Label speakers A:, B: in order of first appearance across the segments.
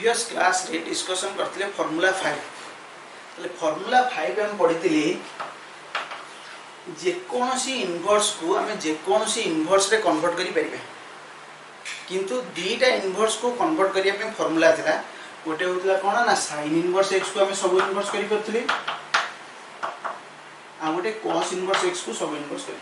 A: Previous class रे discussion करथिले formula 5 तले फार्मूला 5 हम पढिथिले जे कोनोसी इनवर्स को हमें जे कोनोसी इनवर्स रे कन्वर्ट करि परिबे किंतु दीटा इनवर्स को कन्वर्ट करिया पे फार्मूला थिला गोटे होतला कोन ना sin इनवर्स x को हमें सब इनवर्स करि करथिले आ गोटे cos इनवर्स x को सब इनवर्स करि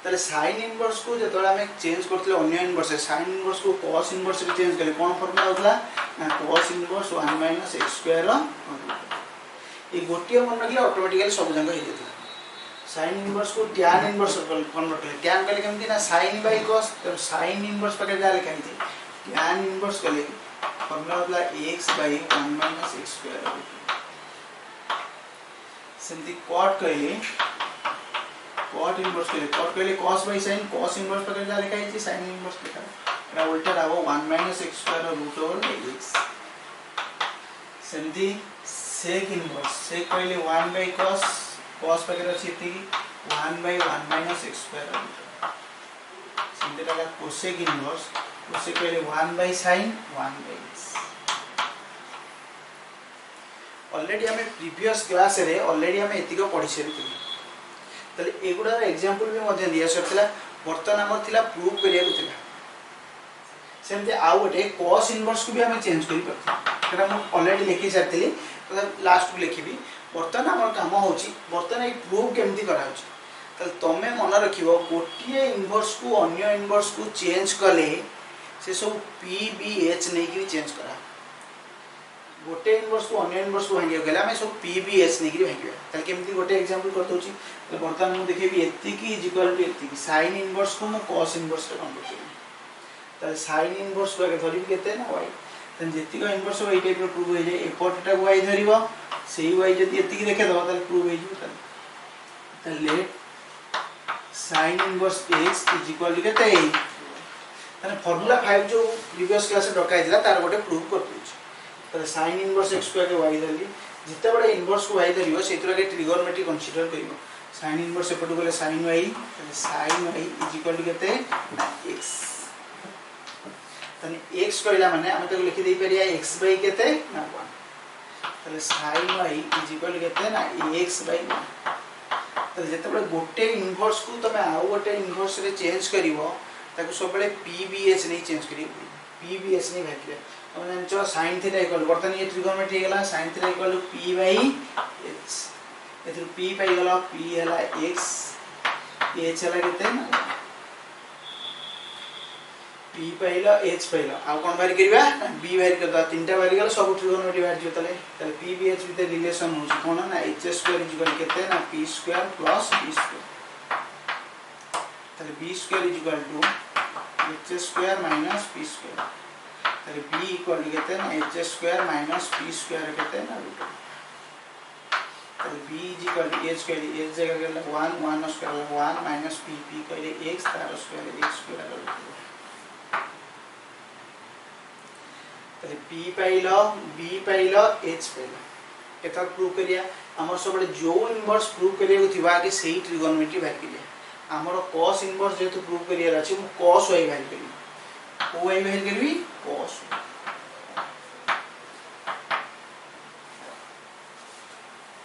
A: तले sin इनवर्स को जतोला हमें चेंज करथिले अन्य इनवर्स sin इनवर्स को cos इनवर्स रे चेंज करले कोन फार्मूला होतला ना cos इनवर्स 1 - x² ए गोटिया मन रखले ऑटोमेटिकली सब जंग हो जेतला sin इनवर्स को tan इनवर्स कन्वर्ट करले tan कले केमति ना sin बाय cos तो sin इनवर्स पके जा लिखा है tan इनवर्स कले फार्मूला होतला x / 1 - x² सेमति cot कले cot इनवर्स कले cos by sin cos inverse पके जा लिखा है sin इनवर्स लिखा एटा उल्टा आबो 1 - x² x सेमति sec inverse sec कले 1 by cos cos पके रछि थी 1 by 1 - x² सेमति का cosec इनवर्स cosec कले 1 by sin 1 by x already हमें प्रीवियस क्लास रे ऑलरेडी हमें एतिको पढि सेरथि तले एगुडा एग्जांपल भी मध्य दिया सरथिला बर्तन हमर थिला प्रूव करिया को थिला सेमते आउ गोटे cos इनवर्स को भी हमें चेंज करि परथि केना हम ऑलरेडी लिखि सरथिली तो लास्ट को लिखिबी बर्तन हमर काम होची बर्तन ए प्रूव केमति करा होची तले तमे मन रखिबो गोटिए इनवर्स को अन्य इनवर्स को चेंज कले से सब p b h नै कि चेंज करा गोटे इनवर्स को अन्य इनवर्स को भांगियो गेला हमें सब p b h नै कि भांगियो तले केमति गोटे एग्जांपल करतो छी तो बर्तन मु देखिबी एति की इक्वल टू एति sin इनवर्स को मु cos इनवर्स रे कन्वर्ट करिबी तले sin इनवर्स को आगे धरिबी केते ना y तन जेति को इनवर्स हो ए टाइप रो प्रूव हो जाय एपोर्टटा को y धरिबो सेही y जदि एति की देखे दबा तले प्रूव हो जिवो तले sin inverse x equal to केते तने फार्मूला 5 जो प्रीवियस क्लास रे डकाई दिला तार गोटे प्रूव करतुछ तले sin इनवर्स x को आगे y धरली जिते बडे इनवर्स को y धरिबो सेतिर आगे ट्रिगोनोमेट्री कंसीडर करिवो sin इनवर्स एपटु गले sin y तले sin y इक्वल टू केते x तने x कहला माने हम तो लिखि दे परिया x बाय केते ना 1 तले sin y इक्वल टू केते ना x बाय 1 तले जेते बडे गोटे इनवर्स को तमे आउ गोटे इनवर्स रे चेंज करिवो ताको सब बडे pbh नै चेंज करिवो pbh नै भागिले हम जानचो sin थीटा इक्वल बर्तन ये ट्रिगोनोमेट्री गेला sin theta equal to p by h एथु p पाई गला p हला x h हला केते ना p पाइला h पाइला आ कोन बारी करबा b बारी करदा तीनटा बारी गला सब ट्रिगोनोमेट्री बारी जो तले p b h with relation हो कोन ना h² इक्वल केते ना p² + b² तले b² equal to h² - p² तले b इक्वल केते ना h² - p² केते ना तले b इक्वल h के h जगह गेला 1 1 स्क्वायर 1 - p p कहले x तार स्क्वायर x² तले p पाइलो b पाइलो h पाइलो एता प्रूव करिया हमर सब जो इनवर्स प्रूव करिया को थिबा कि सही ट्रिगोनोमेट्री बाहर करिया हमर cos इनवर्स जेतु प्रूव करिया अछि हम cos y बाहर करिया o y बाहर करबी cos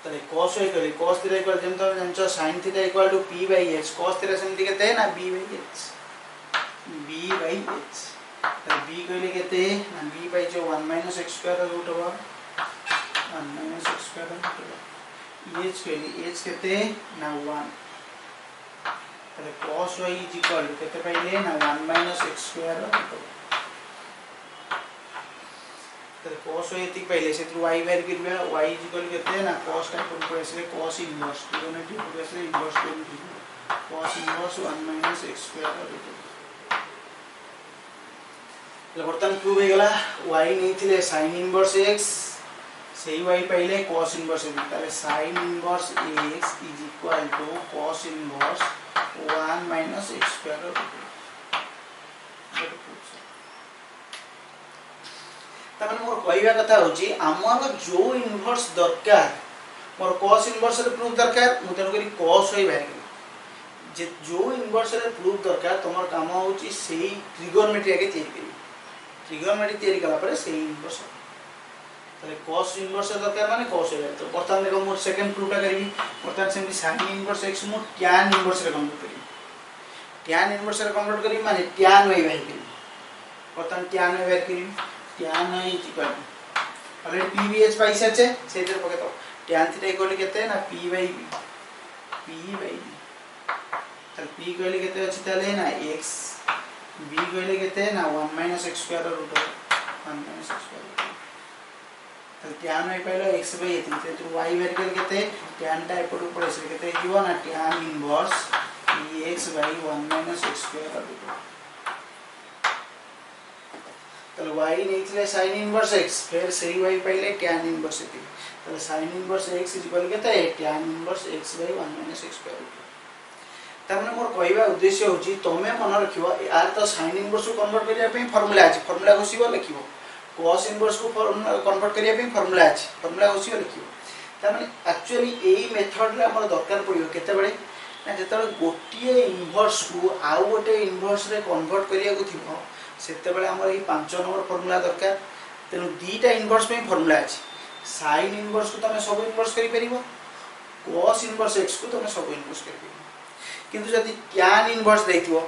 A: तले cos y करे cos थीटा इक्वल जेम तो जानचो sin theta equal to p by h cos theta सेमति केते ना b बाय h तले b कहले केते ना b बाय जो 1 - x² root over 1 - x² root over h कहले h केते ना 1 तले cos y इक्वल केते पाइले ना 1 - x² रूट ओवर तले cos y एति पहिले से y बाहर करबा y इक्वल केते ना cos का को ऐसे cos इनवर्स ट्रिगोनोमेट्री को ऐसे इनवर्स cos इनवर्स 1 - x² बर्तन प्रूव हो गला y नै थिले sin इनवर्स x सेही y पहिले cos इनवर्स तले sin inverse x equal to cos inverse 1 - x² तमन मोर कहबा कथा होची हमर जो इनवर्स दरकार मोर cos इनवर्स रे प्रूफ दरकार मु तन करी cos y बाहर जे जो इनवर्स रे प्रूफ दरकार तमर काम होची सेही ट्रिगोनोमेट्री आगे तैयारी करी ट्रिगोनोमेट्री तैयारी कला पर सेही इनवर्स তাহলে cos ইনভার্স দরকার মানে cos হয়ে যাবে। তো বর্তমান দেখো মোর সেকেন্ড প্রুফটা করিবি বর্তমান সেমতি sin ইনভার্স x মু tan ইনভার্স রে কনভার্ট করিবি tan ইনভার্স রে কনভার্ট করিবি মানে tan y বাই করিবি বর্তমান tan y বাই করিবি tan y equal already p b h পাইছে আছে সেইটার পকে তো tan থিটা ইকুয়াল কেতে না p বাই b তাহলে p ইকুয়াল কেতে আছে তাহলে না x b ইকুয়াল কেতে না 1 - x square root 1 - x square তাহলে tan y পাইলো x বাই a তো y বের করে কেতে tan টা এপট উপর এসে কেতে ইও না tan inverse x by 1 - x square root তাহলে y নেইছিলে sin ইনভার্স x फिर সেই y পাইলে tan ইনভার্স এটি তাহলে sin ইনভার্স x ইকুয়াল কেতে tan inverse x by 1 - x square root তার মানে মোর কইবা উদ্দেশ্য হচ্ছে তুমি মনে রাখিবা আর তো sin ইনভার্স কো কনভার্ট করিয়া পই ফর্মুলা আছে ফর্মুলা ঘোষিবা লিখিবো cos ইনভার্স কো কনভার্ট করিয়া পই ফর্মুলা আছে ফর্মুলা ঘোষিবা লিখিবো তার মানে एक्चुअली এই মেথড রে আমার দরকার পড়িও কেতে বড়ে না যেতବେଳେ গোটিয়ে ইনভার্স কো আউ গোটে ইনভার্স রে কনভার্ট করিয়া কো থিবো সেতেବେଳେ আমার এই 5 নম্বর ফর্মুলা দরকার তেনো দুইটা ইনভার্স পই ফর্মুলা আছে sin ইনভার্স কো তুমি সব ইনভার্স করি পারিবো cos ইনভার্স x কো তুমি সব ইনভার্স করি পারিবো কিন্তু যদি tan ইনভার্স দেখিবো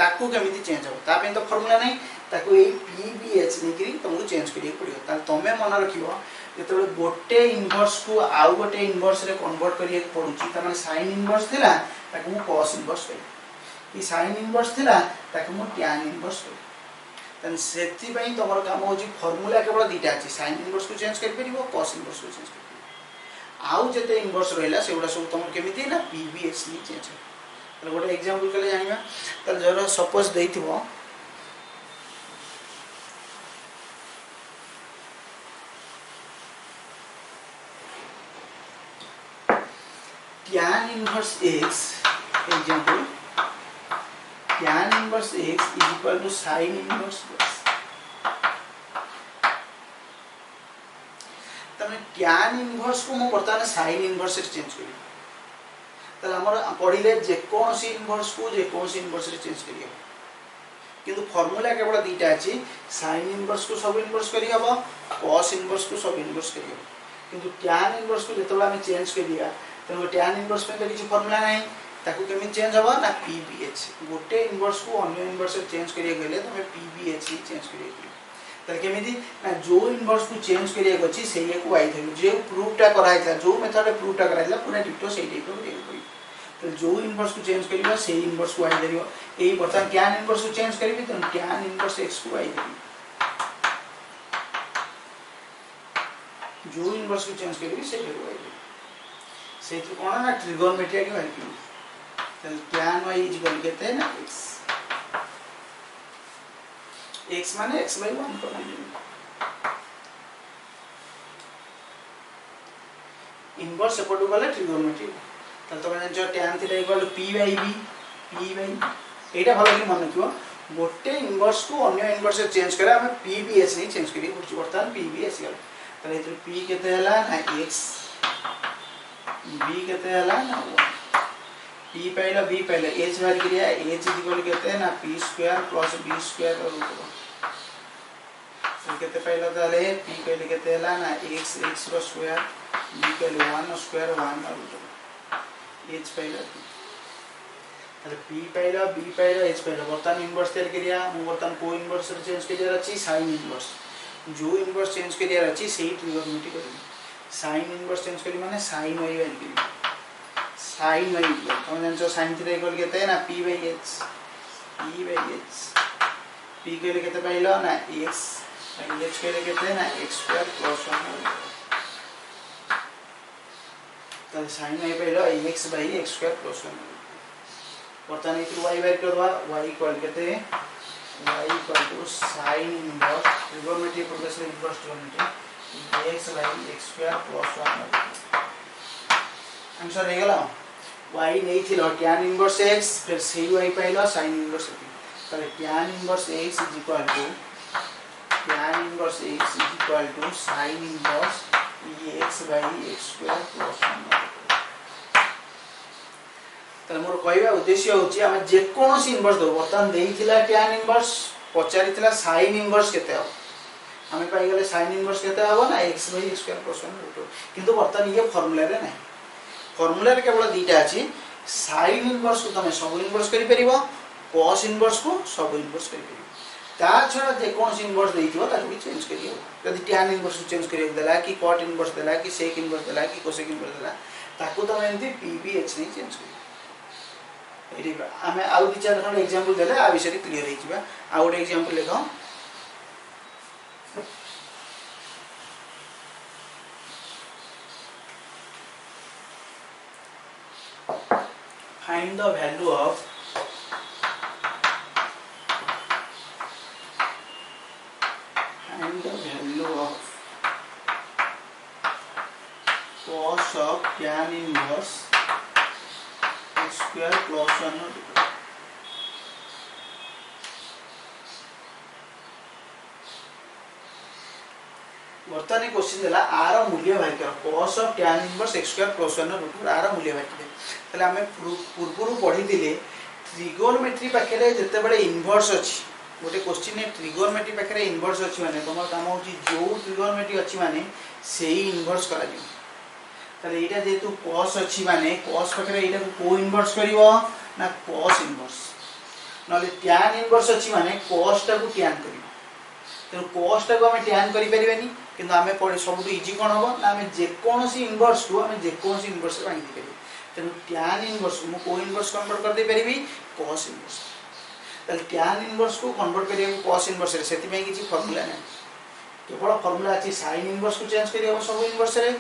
A: তাকু কেমিতি চেঞ্জ হবে তা পই তো ফর্মুলা নাই তাকু এই pbh নেকি तुमको চেঞ্জ করিয়া পড়িयो তাহলে তুমি মনে রাখিবো যেতବେଳେ গোটে ইনভার্স কো আউ গোটে ইনভার্স রে কনভার্ট করিয়া পড়ুची তার মানে sin ইনভার্স থিলা তাকু মু cos ইনভার্স করি এই sin ইনভার্স থিলা তাকু মু tan ইনভার্স করি তাহলে সেতি পই তোমার কাম होची ফর্মুলা কেবল দুইটা আছে sin ইনভার্স কো চেঞ্জ করি পারিবো cos ইনভার্স কো চেঞ্জ করি আউ যেতে ইনভার্স রহিলা সেগুলা সব তোমার কেমিতি না pbh নি চেঞ্জ হবে তাহলে গোটে एग्जांपल কলে জানিবা তাহলে জরা suppose দেইতিবো tan inverse x example tan inverse x is equal to sin inverse x तने tan inverse को मो बर्तमान sin inverse रे चेंज करी তাহলে আমরা পড়িলে যে কোন সি ইনভার্স কো যে কোন সি ইনভার্স রে চেঞ্জ করিয়া কিন্তু ফর্মুলা কেবল দুইটা আছে sin ইনভার্স কো সব ইনভার্স করি হবো cos ইনভার্স কো সব ইনভার্স করি হবো কিন্তু tan ইনভার্স কো যেতବେଳେ আমি চেঞ্জ করিয়া তেনো tan ইনভার্স पे কিছু ফর্মুলা নাই তাকু কেমি চেঞ্জ হবো না pbh গোটে ইনভার্স কো অন্য ইনভার্স রে চেঞ্জ করিয়া গেলে তুমি pbh হি চেঞ্জ করিয়া গেলে তাহলে কেমিতি না जो ইনভার্স কো চেঞ্জ করিয়া গছি সেইয়া কো আই থাকি যে প্রুফটা করা হইতা जो মেথডে প্রুফটা করা হইতা পুরা ডিটো সেই টাইপ করিয়া পড়ি तो जो इनवर्स को चेंज करिबा से इनवर्स को आई देरियो एई बर्तमान tan इनवर्स को चेंज करिबी तो tan इनवर्स x को आई देबी जो इनवर्स को चेंज करिबी से को आई देबी से तो कोन ना ट्रिगोनोमेट्री के हेल्प करी तो tan y इक्वल केते ना x माने x by 1 को इनवर्स सपोर्ट वाला ट्रिगोनोमेट्री তাহলে তোমরা জানো tan theta equal to p by b এইটা ভালো করে মনে রাখিও গোটে ইনভার্স কো অন্য ইনভার্স এ চেঞ্জ করে আমি pbh নি চেঞ্জ করি বুঝছি বর্তমান pbh গেল তাহলে এতে p কেতে হলা না x b কেতে হলা না 1 p পাইলা b পাইলা h বাদ করিয়া h ইকুয়াল কেতে না p square plus b square root কেতে পাইলা তাহলে p কইলে কেতে হলা না x रो स्क्वायर b কইলে 1 স্কয়ার 1 रूट h पाइला তাহলে p पाइला b पाइला h पाइला বর্তমান ইনভার্স তের করিয়া মু বর্তমান কো ইনভার্স রে চেঞ্জ করিয়া রাখি sin ইনভার্স जो ইনভার্স চেঞ্জ করিয়া রাখি সেই ট্রিগোনোমেট্রি করি sin ইনভার্স চেঞ্জ করি মানে sin y বাই করি sin y তোমরা জানো sin থিটা ইকুয়াল কেতে না p বাই h p কইলে কেতে পাইলো না x h কইলে কেতে না x স্কয়ার প্লাস 1 তাহলে sin y পাইলো x by x square plus 1 বর্তমান এই y বের করবা y ইকুয়াল কেতে y equal to sin inverse trigonometry progressive inverse trigonometry x by x square plus 1 answer हो गला y नहीं थी tan इनवर्स x फिर सही y pilo sin inverse x ताले tan inverse x tan inverse x sin inverse x by x square plus 1 তাহলে মোর কইবা উদ্দেশ্য হচ্ছে আমি যে কোনসি ইনভার্স দেব বর্তমান দেইছিলা tan ইনভার্স পচারিছিলা sin ইনভার্স কেতে হবে आम पाइगले sin इनवर्स केते हबो ना x by x square plus 1 root किंतु बर्तन ये फॉर्मूला रे नहीं फॉर्मूला रे केवल दुईटा अछि sin इनवर्स को तुम सब इनवर्स करि परिबो cos इनवर्स को सब इनवर्स करि परिबो ता छडा जे कोन इनवर्स देइथिबो ताकि चेंज करियो यदि tan इनवर्स चेंज करियो देला कि cot इनवर्स देला कि sec इनवर्स देला कि cosec इनवर्स देला ताकू तुम एंती pbh नहीं चेंज करियो एरी हमें आउ दि चार खंड एग्जांपल देले आ विषय क्लियर हो जिबा आ गोटे example लेखो find the value of cos of tan inverse x square plus 1 बर्तमान क्वेश्चन देला आर मूल्य बाहर कर cos of tan inverse x square plus 1 root आर मूल्य बाहर कर तले हमें पूर्व पढ़ी दिले ट्रिगोनोमेट्री पाखे जिते बड़े इनवर्स अच्छी गोटे क्वेश्चन ने ट्रिगोनोमेट्री पाखे इनवर्स अच्छी माने तुम काम हो जो ट्रिगोनोमेट्री अच्छी माने से इनवर्स करा दियो तले एटा जेतु cos अच्छी माने cos पाखे एटा को इनवर्स करिवो ना cos इनवर्स नले tan इनवर्स अच्छी माने cos टा को tan करिवो तेणु cos टा को हमें tan करि परिबेनी किंतु हमें पड़े सब इजी कौन हम ना आम जेकोसी इनवर्स को आम जेकोसी इनवर्स भांगी पारि तेणु tan इनवर्स को को इनवर्स कन्वर्ट कर दे परिबी cos इनवर्स तल tan इनवर्स को कन्वर्ट करिया cos इनवर्स रे सेति में किछि फार्मूला नै केवल फार्मूला अछि sin इनवर्स को चेंज करिया सब इनवर्स रे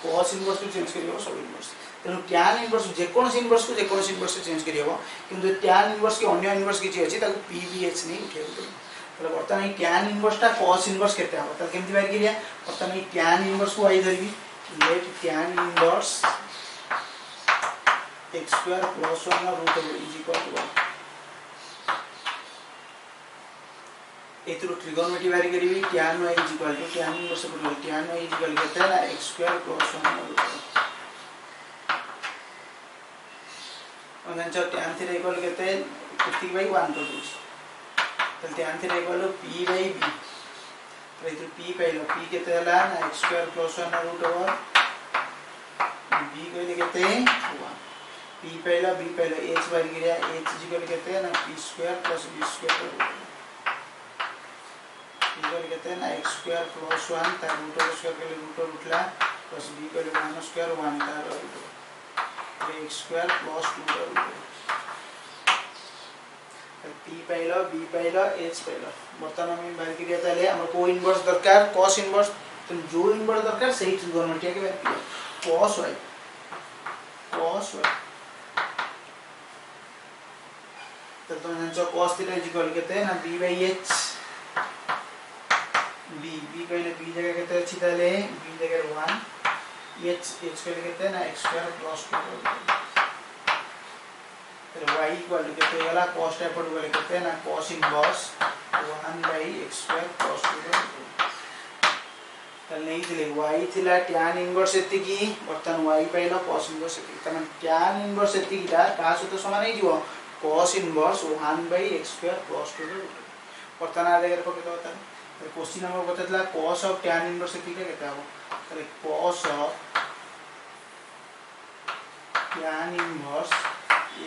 A: cos इनवर्स को चेंज करिया सब इनवर्स तेणु tan इनवर्स जेकोसी इनवर्स को जेकोसी इनवर्स से चेंज करिया किंतु tan इनवर्स के अन्य इनवर्स किछि अछि ताको pbh नै उठेबो तो बर्तमान tan इनवर्स टा cos इनवर्स केते हम त केमति बाहर करिया बर्तमान tan इनवर्स को आई धरबी let tan inverse x square plus 1 root is equal to 1 एतरो ट्रिगोनोमेट्री बाहर करबी tan y is equal to tan inverse को tan y इज इक्वल केते ना x स्क्वायर प्लस 1 रूट और tan थीटा इक्वल केते 50/1 कर दूछ तल tan theta equal p by b तो इधर p पाइलो p केते हला ना x square plus 1 root over b कहले केते 1 p पाइलो b पाइलो h बाहर गिरा h इक्वल केते ना p square plus b square equal केते ना x स्क्वायर प्लस 1 ता रूट ओवर स्क्वायर के रूट ओवर उठला प्लस b कहले 1 स्क्वायर 1 ता root x square plus 2 root p पाइलो b पाइलो h पाइलो बर्तमान हम बाहर करिया ताले हमर को इनवर्स दरकार cos इनवर्स तो जो इनवर्स दरकार सही ट्रिगोनोमेट्री के बाहर करिया cos y तो तुम जो cos थीटा इक्वल केते ना b by h b कहले b जगह केते अछि ताले b जगह 1 h कहले केते ना x square plus 2 y equal to केते गला cos टा पड़ गले केते ना cos inverse 1 by x square plus 2 तल नहीं दिले y थिला tan इनवर्स एति की बर्तन y पाइलो cos इनवर्स एति तमन tan इनवर्स एति कीटा का सहित समान ही जीवो cos inverse 1 by x square plus 2 बर्तन आ जगह पर केते होता है क्वेश्चन नंबर बततला cos ऑफ tan इनवर्स एति के केते हो तले cos of tan inverse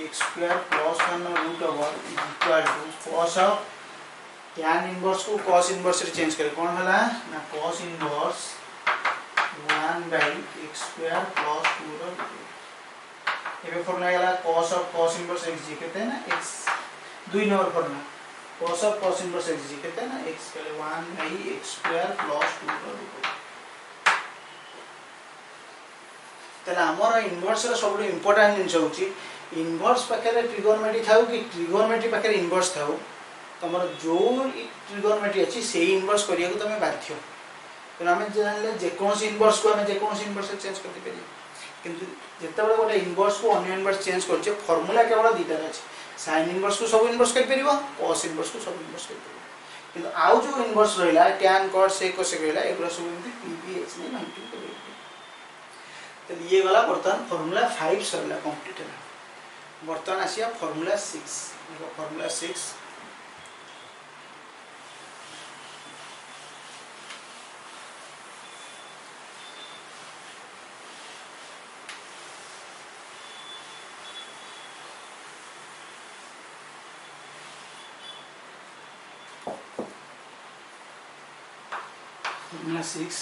A: x square plus 1 root over equal to cos of tan inverse को cos इनवर्स रे चेंज करे कोन हला ना cos inverse 1 by x square plus 2 रो एबे फॉर्मूला गला cos of cos inverse x जी केते ना x 2 number formula cos of cos inverse x जी केते ना x पहले 1 by x स्क्वायर प्लस 2 रो तला हमर इनवर्स रो सबले इंपोर्टेंट जिंस होची इनवर्स पाखे ट्रिगोनोमेट्री थाउ कि ट्रिगोनोमेट्री पाखे इनवर्स थाउ तमर जो ट्रिगोनोमेट्री अछि से इनवर्स करिया को तमे बाध्य तो हमें जानले जे कोन इनवर्स को हमें जे कोन इनवर्स से चेंज कर दे परिए किंतु जत्ते बडा गोटे इनवर्स को अन्य इनवर्स चेंज करछे फार्मूला केवल दीटा अछि sin इनवर्स को सब इनवर्स कर परिबो cos इनवर्स को सब इनवर्स कर परिबो किंतु आउ जो इनवर्स रहिला tan cos sec cosec रहिला एगुला सब एमती pbh नै माइंड कर तो ये वाला बर्तन फार्मूला 5 सरला कंप्लीट है बर्तन आसिया formula 6 formula 6 formula 6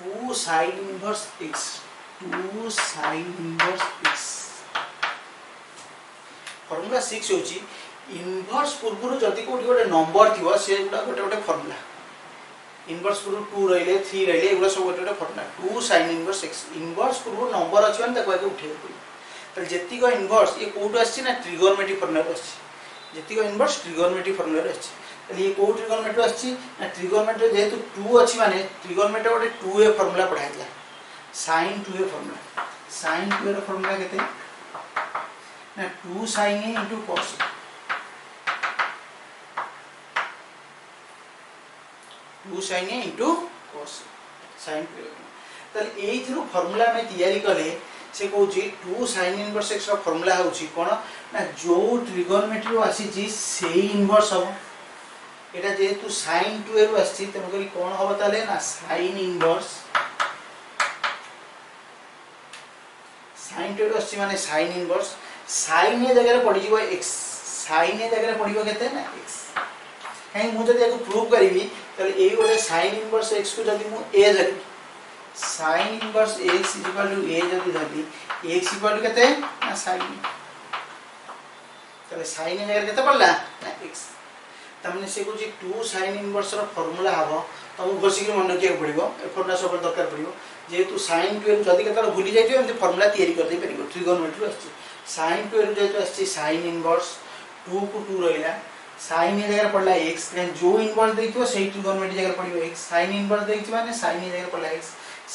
A: 2 sin inverse x 2 sin inverse x formula 6 होची इनवर्स पूर्व जदि कोठी गोटे नंबर थिवो से गुडा गोटे गोटे फॉर्मूला इनवर्स पूर्व 2 रहले 3 रहले एगुला सब गोटे गोटे formula 2 sin inverse x inverse पूर्व नंबर अछि माने ताको उठे तो जेति को इनवर्स ये कोठो आछि ना ट्रिगोनोमेट्री फॉर्मूला आछि जेति को इनवर्स ट्रिगोनोमेट्री फॉर्मूला आछि तो ये को ट्रिगोनोमेट्री आछि ना ट्रिगोनोमेट्री जेहेतु 2 अछि माने ट्रिगोनोमेट्री गोटे 2a फॉर्मूला पढाइला sin 2a formula sin 2a रो फॉर्मूला केते ना 2 sin a * cos a 2 sin a * cos a sin 2a तले एई थ्रू फॉर्मूला में तैयारी कले से कहूँ 2 sin inverse x फॉर्मूला होची कोन ना जो ट्रिगोनोमेट्री आसी जी से इनवर्स हम एटा जेहेतु sin 2a रो आसी तनो करी कोन होबा ताले ना sin इनवर्स sin 2a रो आसी माने sin इनवर्स sin ए जगह पड़ी जीवो x sin ए जगह पड़िबो केते ना x कहीं मु जदि एको प्रूव करबी तले एई गोटे sin इनवर्स x को जदि मु a धरि sin inverse x = a जदि धरली x = केते ना sin तले sin ए जगह केते पड़ला ना x तमने से को 2 sin inverse रो फार्मूला हबो तमु बसी के मन के पड़िबो ए फार्मूला सब दरकार पड़िबो जेहेतु sin 2 जदि केते भूली जाइयो एमते फार्मूला तैयारी कर दे परिबो ट्रिगोनोमेट्री आछि sin 2 जेहेतु आछि sin inverse 2 को 2 रहिला sin ए जगह पड़ला x जो इनवर्स देखियो सेही ट्रिगोनोमेट्री जगह पड़िबो x sin इनवर्स देखि माने sin ए जगह पड़ला x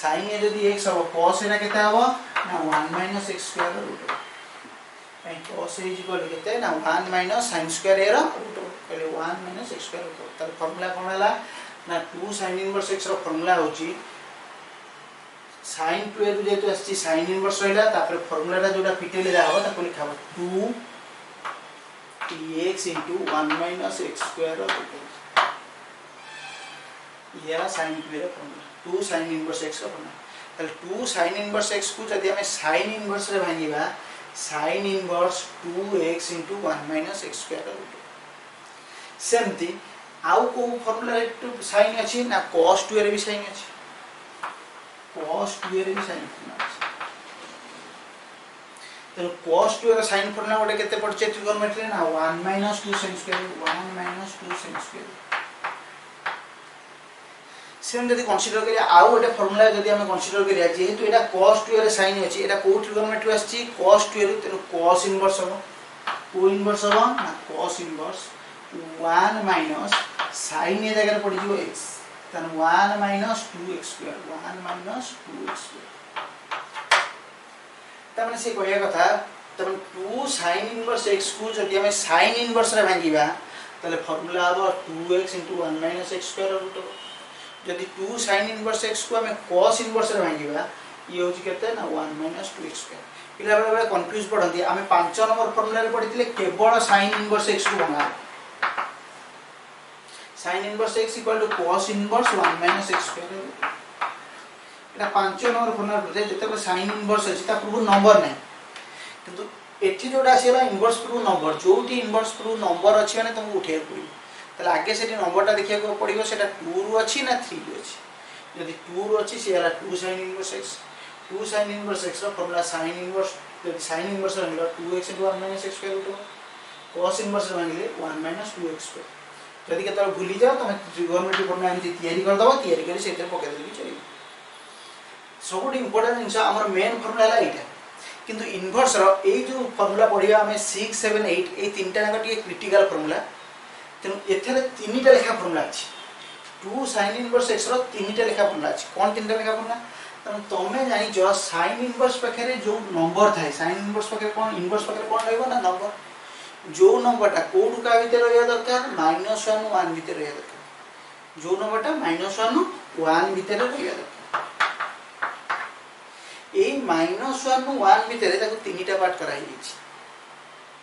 A: sin ए जदि x हो cos एटा केते हबो ना 1 - x² रूट कहीं cos ए इक्वल केते ना 1 - sin² ए रो रूट पहले 1 - x² रूट त फार्मूला कोन हला ना 2 sin इनवर्स x रो फार्मूला होची sin 2 ए जेतु आछि sin इनवर्स रहला तापर फार्मूला रा जोटा फिटेले जाबो ताको लिखाबो 2 dx * 1 - x² रूट ये sin 2 रो फार्मूला 2 sin inverse x रो बना तले 2 sin inverse x को जदि हमें sin inverse रे भांगीबा sin inverse 2x * 1 - x² root सेमती आउ को फार्मूला रे sin अछि ना cos 2 रे भी sin अछि cos 2 रे भी sin अछि तो cos 2 रे sin फार्मूला गोटे केते पड़चे ट्रिगोनोमेट्री ना 1 - 2 sin² 1 - 2 sin²। सेम जदि कंसीडर करिया आउ गोटे फार्मूला जदि हम कंसीडर करिया जेहेतु एटा cos 2 रे sin अछि एटा को ट्रिगोनोमेट्री आछि cos 2 रे तेनो cos इनवर्स हो को इनवर्स हो ना cos इनवर्स 1 - sin ए जगह पड़ी जिवो x तन 1 - 2x² 1 - 2x² तमने से कहया कथा तमन 2 sin इनवर्स x को जदि हम sin इनवर्स रे भांगीबा तले फार्मूला हो 2x * 1 - x² रूट जदि 2 sin इनवर्स x को हमें cos इनवर्स रे भांगीबा ये होची केते ना 1 - 2x² पिला बेले कंफ्यूज पडंती हमें 5 नंबर फार्मूला रे पडितले केवल sin इनवर्स x को बना sin inverse x = cos inverse 1 - x² एटा 5 नंबर फार्मूला रे जते को sin इनवर्स अछि ता पूर्व नंबर नै किंतु एठी जोडा आसीला इनवर्स पूर्व नंबर जोटी इनवर्स पूर्व नंबर अछि माने तुमको उठे पड़िबो तले आगे से नंबरटा देखिया को पड़िबो सेटा 2 रु अछि ना 3 रु अछि यदि 2 रु अछि से हला 2 sin inverse x 2 sin inverse x रो फार्मूला sin इनवर्स यदि sin इनवर्स रहला 2x * 1 - x² root cos inverse मांगले 1 - 2x² यदि केता भूली जाओ तमे ट्रिगोनोमेट्री फार्मूला एंती तैयारी कर दबो तैयारी करी सेते पके देबी चली सबुठी इंपोर्टेंट जिंस हमर मेन फार्मूला हला एटा किंतु इनवर्स रो ए जो फार्मूला पढिया हमें 6 7 8 ए तीनटा जाक टी क्रिटिकल फार्मूला तेनु एथरे तीनटा लेखा फार्मूला अछि 2 sin इनवर्स x रो तीनटा लेखा फार्मूला अछि कोन तीनटा लेखा फार्मूला तने तमे जानि जो sin इनवर्स पखरे जो नंबर थाए sin इनवर्स पखरे कोन इनवर्स पखरे कोन रहबो ना नंबर जो नंबरटा कोड का भीतर रहया दरकार -1 1 भीतर रहया दरकार जो नंबरटा -1 1 भीतर रहया दरकार ए -1 1 भीतर ताको तीनटा पार्ट करा ही छि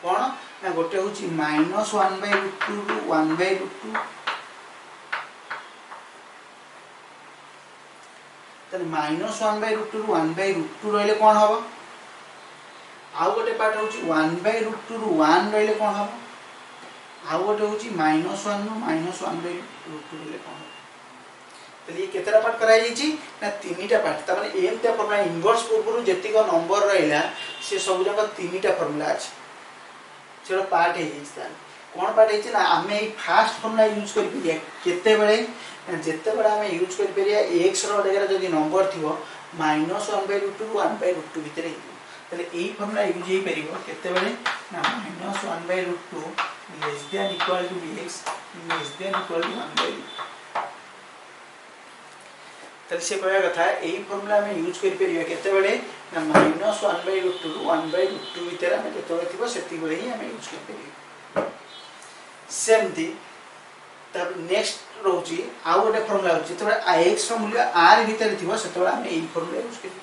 A: कोन ना गोटे होची -1/√2 ରୁ 1/√2 तने -1/√2 ରୁ 1/√2 रहले कोन हबो आउ गोटे पार्ट होची 1/√2 ରୁ 1 रहले कोन हबो आउ गोटे हूँ -1 नु -1/√2 ले कौन तो ये केतरा पार्ट कराई ना तीनटा पार्ट ता माने एमटा फॉर्मूला इनवर्स पूर्व जेतिक नंबर रहिला से सब जक तीनटा फॉर्मूला अछि सेटा पार्ट है कौन पार्ट है ना आमे फास्ट फॉर्मूला यूज कर पिया केते बेले जेते बेले आमे यूज कर पिया x रो जगह जदी नंबर थिवो -1/√2 1/√2 भितर हे तले एई फॉर्मूला यूज हे परिबो केते बेले ना -1/√2 less than equal to x less than equal to 1/√2 तले से कहया कथा एई फॉर्मूला में यूज कर परिया केते बेले ना -1/√2 1/√2 भितर आमे केते बेले थिवो सेति बेले ही आमे यूज कर परिया सेमती तब नेक्स्ट रोची आउ गोटे फॉर्मूला होची तबे x रो मूल्य r भितर थिवो सेतबे आमे एई फॉर्मूला यूज करी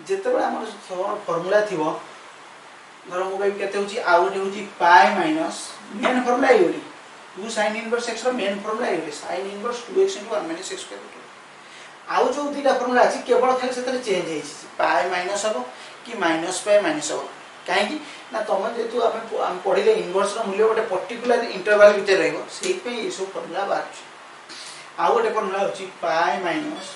A: जेतबे हमर फॉर्मूला थिवो धर मु कहि केते होची आउ गोटे होची पाई माइनस मेन फॉर्मूला एयोली 2 sin इनवर्स x रो मेन फॉर्मूला एयोली sin inverse 2x * 1 - x square आउ जो दिटा फॉर्मूला अछि केवल खाली सेतरे चेंज हेछि पाई माइनस हबो कि माइनस पाई माइनस हबो काहे ना तुम जेतु आम पढ़िले इनवर्स रो मूल्य गोटे पर्टिकुलर इंटरवल भितर रहइबो सेहि पे ई सब फॉर्मूला बात आउ गोटे फॉर्मूला होची पाई minus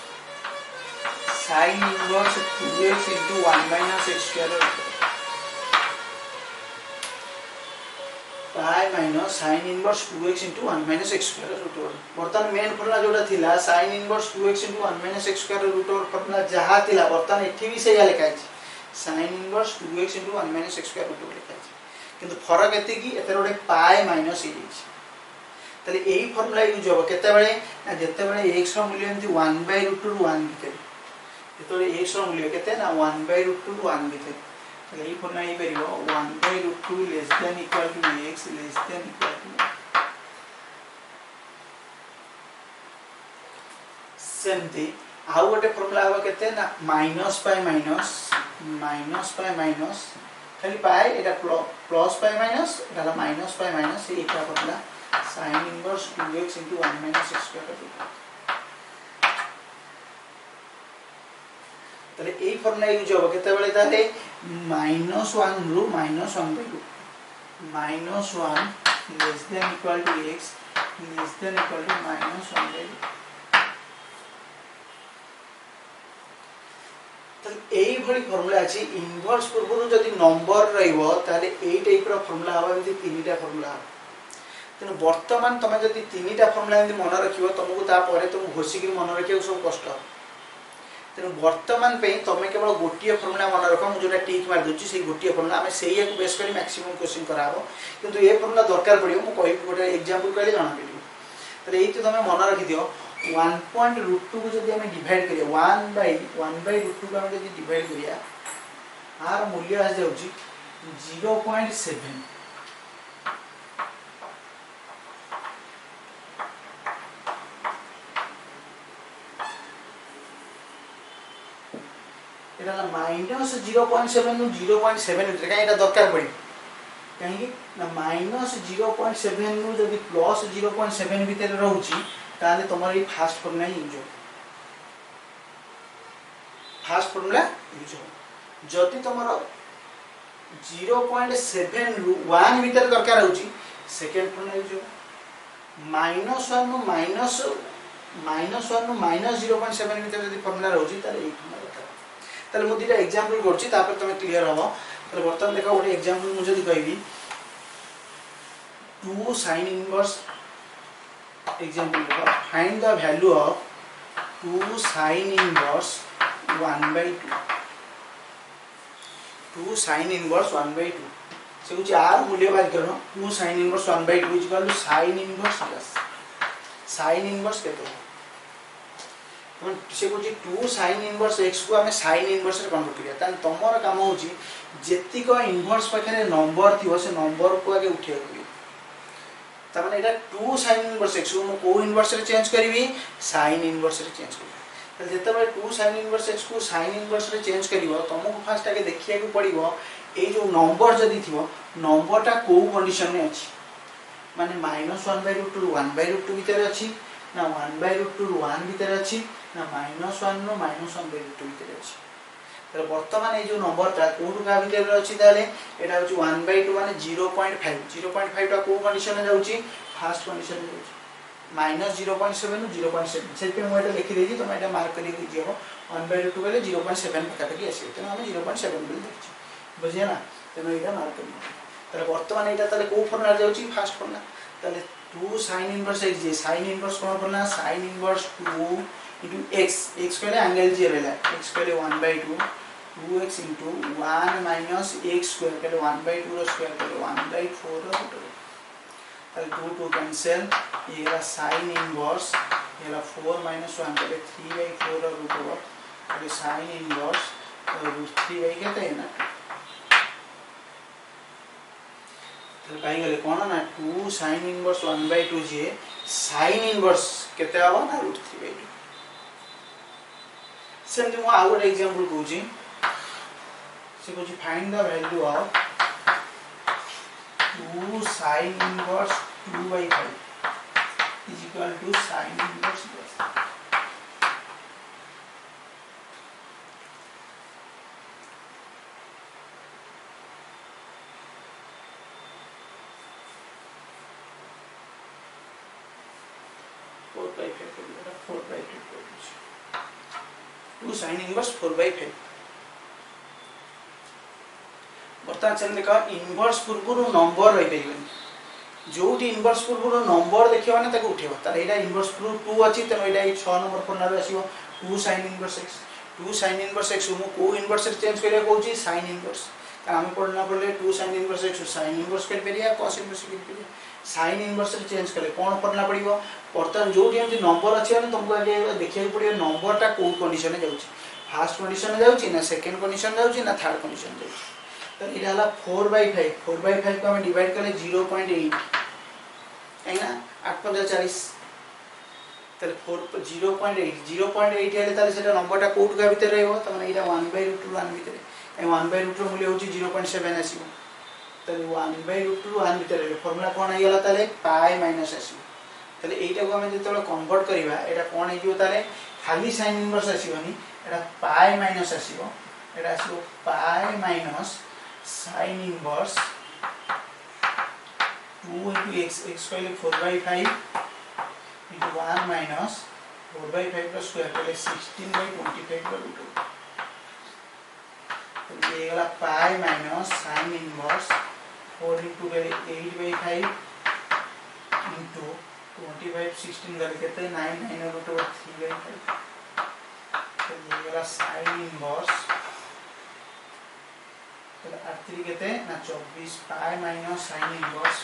A: sin inverse 2x * 1 - x square पाई minus sin inverse 2x * 1 - x square root over बर्तन मेन फॉर्मूला जोटा थिला sin inverse 2x * 1 - x square root over formula जहा थिला बर्तन एठी भी सेया लिखा अछि sin inverse 2x * 1 - x square root लिखा अछि किंतु फरक एते कि एते रोडे पाई माइनस हे अछि तले एही फार्मूला यूज होबो केते बेले ना जेते बेले x रो मूल्य एंती 1/√2 ରୁ 1 भितर एतोरे x रो मूल्य केते ना 1/√2 ରୁ 1 भितर तले एही फार्मूला हे परिबो 1/√2 less than equal to x less than equal to सेमती आउ गोटे फार्मूला हबो केते ना माइनस पाई माइनस खाली पाई एटा प्लस पाई माइनस एटा माइनस पाई माइनस एटा formula sin inverse 2x * 1 - x square तले एई फार्मूला यूज होबो केते बेले ताले -1 ରୁ -1/2 -1 less than equal to x less than equal to -1/2 एई भली फार्मूला अछि इनवर्स पूर्व जदि नंबर रहइबो ताले एई टाइप रो फार्मूला हबो एमति तीनटा फार्मूला तेनु वर्तमान तमे जदि तीनटा फार्मूला एमति मन रखिबो तुमको ता परे तुम घोषि के मन रखियो सब कष्ट तेनु वर्तमान पे तमे केवल गोटिए फार्मूला मन रखो मु जोटा टिक मार दोची से गोटिए फार्मूला हमें सेही को बेस करी मैक्सिमम क्वेश्चन कराबो किंतु ए फार्मूला दरकार पड़ियो मु कहि गोटे एग्जांपल कहले जाना पड़ियो तले एई तमे मन रखि दियो 1.√2 को जदि हमें डिवाइड करिया 1/√2 को हमें जदि डिवाइड करिया आर मूल्य आ जाउची 0.7 एटा माइनस 0.7 नु 0.7 भितर का एटा दरकार पड़ी कहीं ना माइनस 0.7 नु जदि प्लस 0.7 भितर रहउची ताले तमर ई फास्ट फार्मूला यूज हो फास्ट फार्मूला यूज हो जति तमर 0.7 रु 1 भितर दरकार होची सेकंड फार्मूला यूज हो -1 नु -1 नु -0.7 भितर जदि फार्मूला रहउची ताले ई फार्मूला दरकार ताले मु दिटा एग्जांपल करछि तापर तमे क्लियर हो ताले बर्तन देखा ओटे एग्जांपल मु जदि कहबी 2 sin inverse example find the value of 2 sin inverse 1/2 2 sin inverse 1/2 से कुछ r मूल्य बात करो 2 sin inverse 1/2 is equal to sin inverse plus sin inverse केते तो से कुछ 2 sin inverse x को हमें sin inverse रे कन्वर्ट करिया त तमरो काम होची जेति को इनवर्स पाखरे नंबर थिवो से नंबर को आगे उठिया करियो तमाने एटा 2 sin इनवर्स x को को इनवर्स रे चेंज करबी sin इनवर्स रे चेंज करबी त जेते बेले 2 sin इनवर्स x को sin इनवर्स रे चेंज करिवो तुमको फास्ट आगे देखिया को पड़िवो ए जो नंबर जदी थिवो नंबरटा को कंडीशन में अछि माने -1/√2 ରୁ 1/√2 भीतर अछि ना 1/√2 ରୁ 1 भीतर अछि ना -1 नु -1/√2 भीतर अछि তাহলে বর্তমান এই যে নম্বরটা কোটু কা ভিতরে আছে তাহলে এটা হচ্ছে 1/2 মানে 0.5 0.5 টা কোন কন্ডিশনে যাଉଛି ফার্স্ট কন্ডিশনে যাଉଛି -0.7 0.7 সেটা মই এটা লিখি দেইছি তুমি এটা মার্ক কৰি দিও 1/2 গলে 0.7 পাখাপাখি আসবে তেমন আমি 0.7 বলে লিখছি বুঝিয়ে না তেমন এটা মার্ক করি তাহলে বর্তমান এটা তাহলে কোন ফর্মুলা যাଉଛି ফার্স্ট ফর্মুলা তাহলে 2 sin inverse x যে sin inverse কোন formula sin inverse 2 into x x कहले एंगल जी रहला x कहले 1/2 2x into 1 minus x square कहले 1/2 रो स्क्वायर कहले 1/4 रो रूट ताले 2 2 कैंसिल ये वाला sin inverse ये वाला 4 minus 1 कहले 3/4 रो रूट ओवर कहले sin inverse रूट 3 कहते हैं ना तो पाई गले कोन ना 2 sin inverse 1/2 जे sin inverse केते आबो ना रूट 3/2 सेमती मु आउट एग्जांपल कहूची से कहूची find the value of 2 sin inverse 2/5 is equal to sin inverse 2 sin inverse 4/5 बर्तमान चल देखा इनवर्स पूर्व नंबर रही परिबन जोटी इनवर्स पूर्व नंबर देखिबा ना ताको उठेबा तार एटा इनवर्स पूर्व 2 अछि त एटा 6 नंबर फॉर्मुला रे आसीबो 2 sin inverse x 2 sin inverse x मु को इनवर्स चेंज करिया कहूची sin inverse का हम पढ़ना पड़ले 2 sin inverse x sin inverse कर परिया cos inverse कर परिया sin inverse चेंज कले कोन फॉर्मुला पड़िबो बर्तमान जोटी हम नंबर अछि न तुमको आगे देखिया पड़ियो नंबर टा को कंडीशन में जाउची फर्स्ट कंडीशन में जाउची ना सेकंड कंडीशन में जाउची ना थर्ड कंडीशन में जाउची तो इटा हला 4/5 4/5 को हम डिवाइड करले 0.8 है ना 8/40 तले 4 0.8 हेले ताले सेटा नंबर टा कोट का भीतर रहबो त माने इटा 1/√1 भीतर ए 1/√2 रो मूल्य होची 0.7 आसीबो तले 1/√1 भीतर रहले फार्मूला कोन आइला ताले पाई माइनस आसीबो तले एटा को हम जेतबे कन्वर्ट करिवा एटा कोन आइजो ताले खाली sin इनवर्स आसीबोनी एटा पाई माइनस आसीबो एटा आसीबो पाई minus sin inverse 2 into x कहले 4/5 into 1 minus 4/5 plus square कहले 16/25 का रूट तो ये वाला पाई माइनस sin inverse 4 into कहले 8/5 into 25 16 कहले कितने 9 9 रूट ओवर 3/5 तो ये वाला sin inverse R3 कहते हैं ना 24 पाई माइनस sin inverse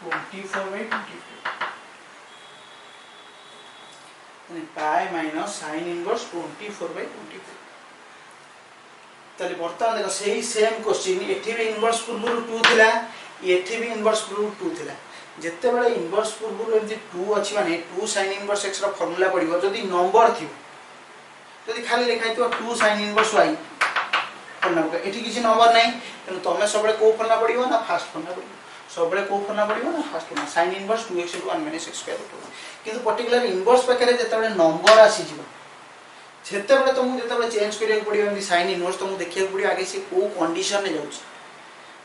A: 24/24 यानी पाई माइनस sin inverse 24/24 तले बर्तमान देखो सही सेम क्वेश्चन एठी भी इनवर्स पूर्व 2 थिला एठी भी इनवर्स पूर्व 2 थिला जत्ते बेले इनवर्स पूर्व एमती 2 अछि माने 2 sin inverse x रो फार्मूला पड़िबो जदी नंबर थिबो जदी खाली लिखाइतो 2 sin inverse y फॉर्मूला एठी किछि नंबर नै तने तमे सबले को फॉर्मूला पड़िबो ना फर्स्ट फॉर्मूला पड़िबो सबले को फॉर्मूला पड़िबो ना first formula sin inverse 2x * 1 - x square होतो किंतु पर्टिकुलर इनवर्स पकरे जेतबे नंबर आसी जिवो जेतबे तुमु जेतबे चेंज करिया पड़िबो एमि sin इनवर्स तुमु देखिया पड़िबो आगे से को कंडीशन में जाउची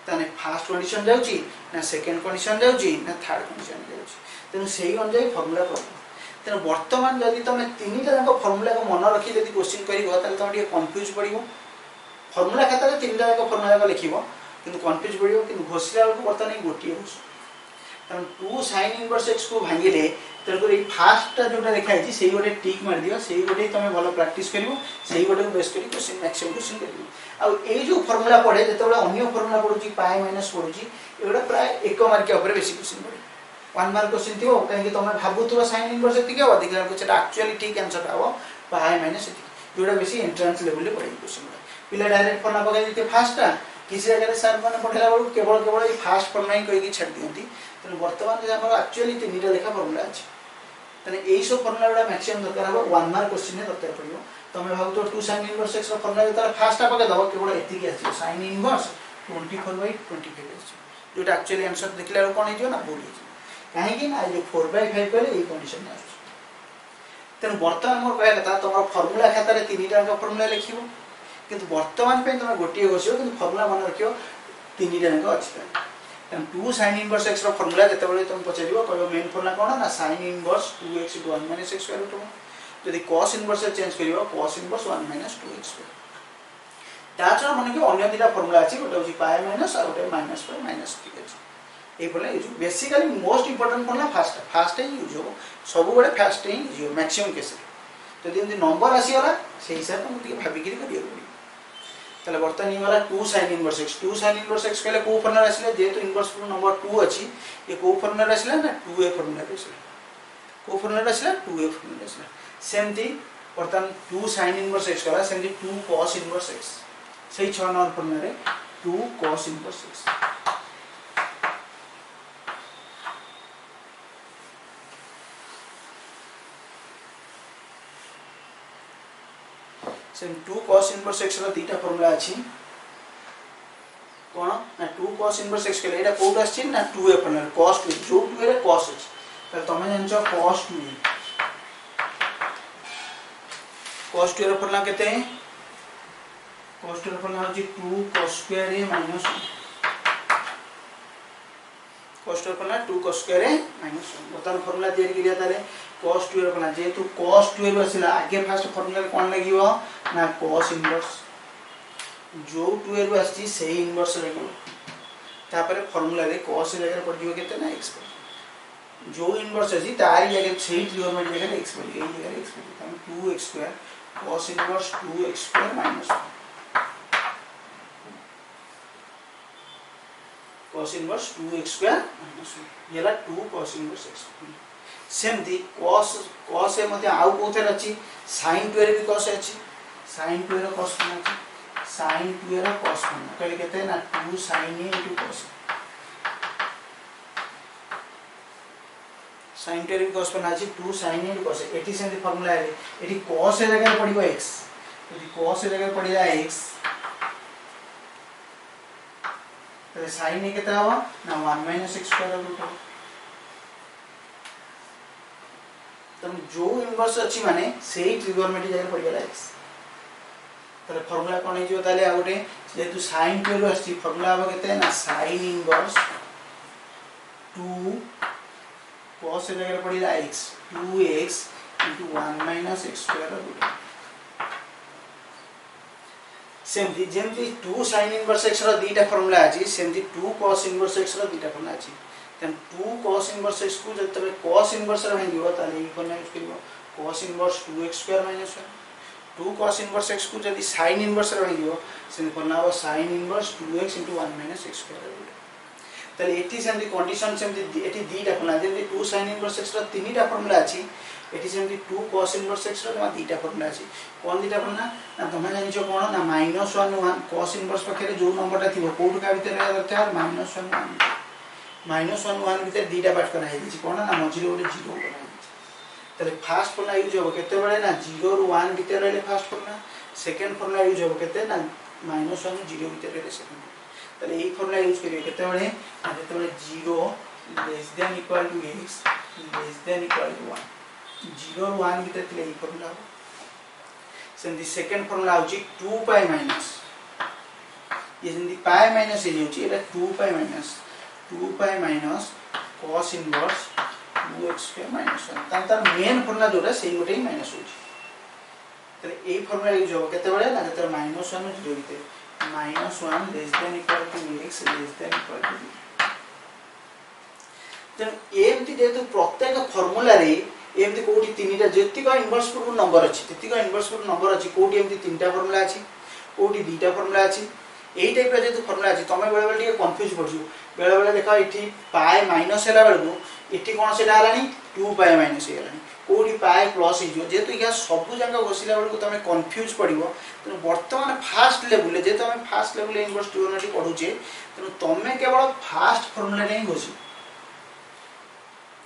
A: तने फर्स्ट कंडीशन जाउची ना सेकंड कंडीशन जाउची ना थर्ड कंडीशन जाउची तने सेही अनुसार फॉर्मूला पड़ो तने वर्तमान जदी तमे तीनटा जाक फॉर्मूला को मन रखी जदी क्वेश्चन करिवो ताले तमे कंफ्यूज पड़िबो फॉर्मूला खाता रे तीनटा जाक फॉर्मूला को लिखिबो किंतु कंफ्यूज पड़िबो किंतु घोषिला को वर्तमान गोटी होस तन 2 sin इनवर्स x को भांगिले तनको ए फास्ट जोटा लिखाइ छी सेही गोटे टिक मार दियो सेही गोटे तमे भलो प्रैक्टिस करिवो सेही गोटे को बेस करी क्वेश्चन मैक्सिमम क्वेश्चन करिवो आ ए जो फॉर्मूला पड़े जेतबे अन्य फॉर्मूला पडुची पाई माइनस पडुची एडा प्राय 1 मार्क के ऊपर बेसी क्वेश्चन पड़े 1 मार्क क्वेश्चन थिबो काहे कि तमे भाबुतबो sin इनवर्स एति के अधिक को सेटा एक्चुअली ठीक आंसर आबो पाई माइनस एति जोटा बेसी एंट्रेंस लेवल ले पड़े क्वेश्चन पिला डायरेक्ट फॉर्मूला पकाई दिते फास्ट किसी जगह सर माने पढेला बेलू केवल ए फास्ट फॉर्मूला ही कहि छाड़ दियंती तने वर्तमान जे हमर एक्चुअली तीनटा लेखा फॉर्मूला अछि तने एई सब फॉर्मूला बडा मैक्सिमम दरकार हो 1 मार्क क्वेश्चन में दरकार पड़ियो तमे भाव तो 2 sin इनवर्स x रो फॉर्मूला जता फास्ट पका दबो केवल एति के अछि sin इनवर्स 24/25 अछि जोटा एक्चुअली आंसर देखले कोन हिजो ना भूल हिजो काहे कि ना जो 4/5 कहले ए कंडीशन में अछि तेणु बर्तमान मोर कह कथा तुम फर्मूला खातार 3टा फर्मूला लिख कि बर्तमान तुम गोटे घोष कि फर्मूला मन रख 3टा अच्छी तेणु 2 sin इनवर्स x फर्मूला जिते तुम पचार कह मेन फर्मूला कौन ना sin inverse 2x * 1 - x square root जब cos इनवर्स चेंज कर cos इनवर्स 1 - 2x स्क्वायर ताछड़ा मन कि अन्य 2टा फर्मूला अच्छी गोटे हूँ पाए माइनस आ गए माइनस पाए माइनस ठीक अच्छे ये use basically most important formula fast fast ही यूज हो सब बड़े फास्ट ही यूज हो मैक्सिमम केस जब नंबर आसीगला से हिसाब से मुझे भाविकी ताहले बर्तमान ये गला 2 sin inverse x 2 sin inverse x कहले को फर्मूला आसिले जेहेतु इनवर्स नंबर 2 अच्छी ये को फर्मूला आसिला ना 2a फर्मूला आसिला को फर्मूला आसिला 2a फर्मूला आसिला सेमती बर्तमान 2 sin इनवर्स x गला सेमती 2 cos इनवर्स x सही 6 नंबर फर्मूला रे 2 cos inverse x same 2 cos inverse x रो 2टा फर्मूला अछि कोन ना 2 cos इनवर्स x केले एटा कोड आछि ना 2a फर्मूला cos 2 जो 2 रे cos अछि त तमे जानछो cos 2 cos 2 रो फर्मूला केते cos 2 रो फर्मूला अछि 2 cos square a minus 1 cos 2 रो formula 2 cos square a minus 1 बतन फर्मूला तैयार करिया तारे cos 2 रो फर्मूला जेतु cos 2 रो आसिला आगे फर्स्ट फर्मूला कोन लागिवो ना cos इनवर्स जो 2 रो आछि से इनवर्स लागो तापर फर्मूला रे cos जगह पड़ जिवो केते ना x जो इनवर्स अछि तारी जगह सही ट्रिगोनोमेट्री जगह x पड़ ए जगह x पड़ तम 2x2 cos inverse 2x2 minus 1 cos inverse 2x2 minus 1 येला 2 cos इनवर्स x सेमती cos ए मते आउ कोथर अछि sin 2 रे भी cos अछि sin 2 रे cos अछि sin 2 रे cos कहले केते ना 2 sin a * cos sin 2 रे cos अछि 2 sin a * cos एटी सेमती फार्मूला है एटी cos ए जगह पड़िबो x यदि cos ए जगह पड़िला x तो sin ए केते हवा ना 1 - x स्क्वायर रूट तम जो इनवर्स अछि माने सेही ट्रिगोनोमेट्री जगह पड़ गेला x तले फार्मूला कोन हिजो ताले आ गोटे जेतु sin 2 रो अछि फार्मूला हबो केते ना sin इनवर्स 2 cos ए जगह पड़िला x 2x * 1 - x square root सेमती जेमती 2 sin इनवर्स x रो 2टा फार्मूला अछि सेमती 2 cos इनवर्स x रो 2टा फार्मूला अछि तम 2 cos इनवर्स x को जब तबे cos इनवर्स रो हेंगिबो ताले ई कोन यूज करिवो cos inverse 2x2 - 1 2 cos inverse x को जदी sin इनवर्स रो हेंगिबो से कोनाबो sin inverse 2x * 1 - x square ताले एटी सेमती कंडीशन सेमती एटी 2टा फार्मूला जेमती 2 sin इनवर्स x रो 3टा फार्मूला अछि एटी सेमती 2 cos इनवर्स x रो 2टा फार्मूला अछि कोन 2टा फार्मूला ना तमे जानिछो कोन ना -1 1 cos इनवर्स पखरे जो नंबरटा थिबो कोड का भीतर रहला दरकार -1 1 -1 1 भीतर 2टा पार्ट करा हे छि कोन ना मझिरो ओटे 0 करा हे तले फर्स्ट फार्मूला यूज हो केते बेले ना 0 ରୁ 1 भीतर रहले first formula second formula use हो केते ना -1 0 भीतर रहले सेकंड तले ई फार्मूला यूज करियो केते बेले ना जेते बेले 0 less than equal to x less than equal to 1 0 ରୁ 1 भीतर तले ई फार्मूला सेमती सेकंड फार्मूला होची 2 पाई माइनस ये जेमती पाई माइनस हे होची एटा 2 pi minus cos inverse 2x2 - 1 तांतर मेन फार्मूला जोटा सेही गोटे ही माइनस होची तले ए फार्मूला यूज हो केते बेले ना जेते -1 0 भीतर -1 less than equal to x less than equal to 0 तन एमती जेतु प्रत्येक फार्मूला रे एमती कोठी 3टा जेतिका इनवर्स पूर्व नंबर अछि तेतिका इनवर्स पूर्व नंबर अछि कोठी एमती 3टा फार्मूला अछि कोठी 2टा फार्मूला अछि एई टाइप रे जेतु फार्मूला अछि तमे बेले बेले कंफ्यूज पड़जु बेले बेले देखा इठी पाई माइनस हैला बेलु इठी कोन सेटा हलानी 2 पाई माइनस हैलानी कोठी पाई प्लस हिजो जेतु या सब जंगा घोसिला बेलु तमे कंफ्यूज पड़िबो तनो वर्तमान फास्ट लेवल जे तमे फास्ट लेवल इनवर्स ट्रिगोनोमेट्री पढुचे तनो तमे केवल फास्ट फार्मूला रे घोसी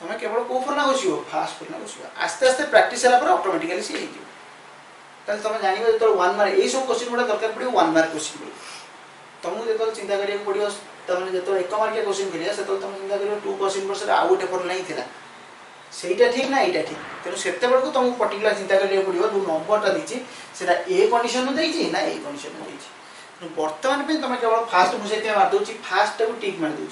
A: तमे केवल को फर्मूला घोसियो फास्ट फर्मूला घोसियो आस्ते आस्ते प्रैक्टिस हला पर ऑटोमेटिकली सी हेजो तले तमे जानिबो तो 1 मार्क एई सब क्वेश्चन गुडा दरकार पड़ियो 1 मार्क क्वेश्चन तमु जेतो चिंता करिया पड़ियो तमे जेतो 1 मार्क क्वेश्चन करिया सेतो तमे चिंता करियो 2 cos इनवर्स रे आ गोटे फर्मूला ही थिला ସେଇଟା ଠିକ୍ ନା ଏଇଟା ଠିକ୍। ତେଣୁ ସେତେବେଳକୁ ତୁମକୁ पर्टिकुलर चिंता କରିବାକୁ पड़ो जो नंबरटा देती सेटा ए कंडीशन देती ना ए कंडीशन देती। बर्तमान पे तुम केवल फास्ट मुझे मारदे फास्ट को टिक मारदे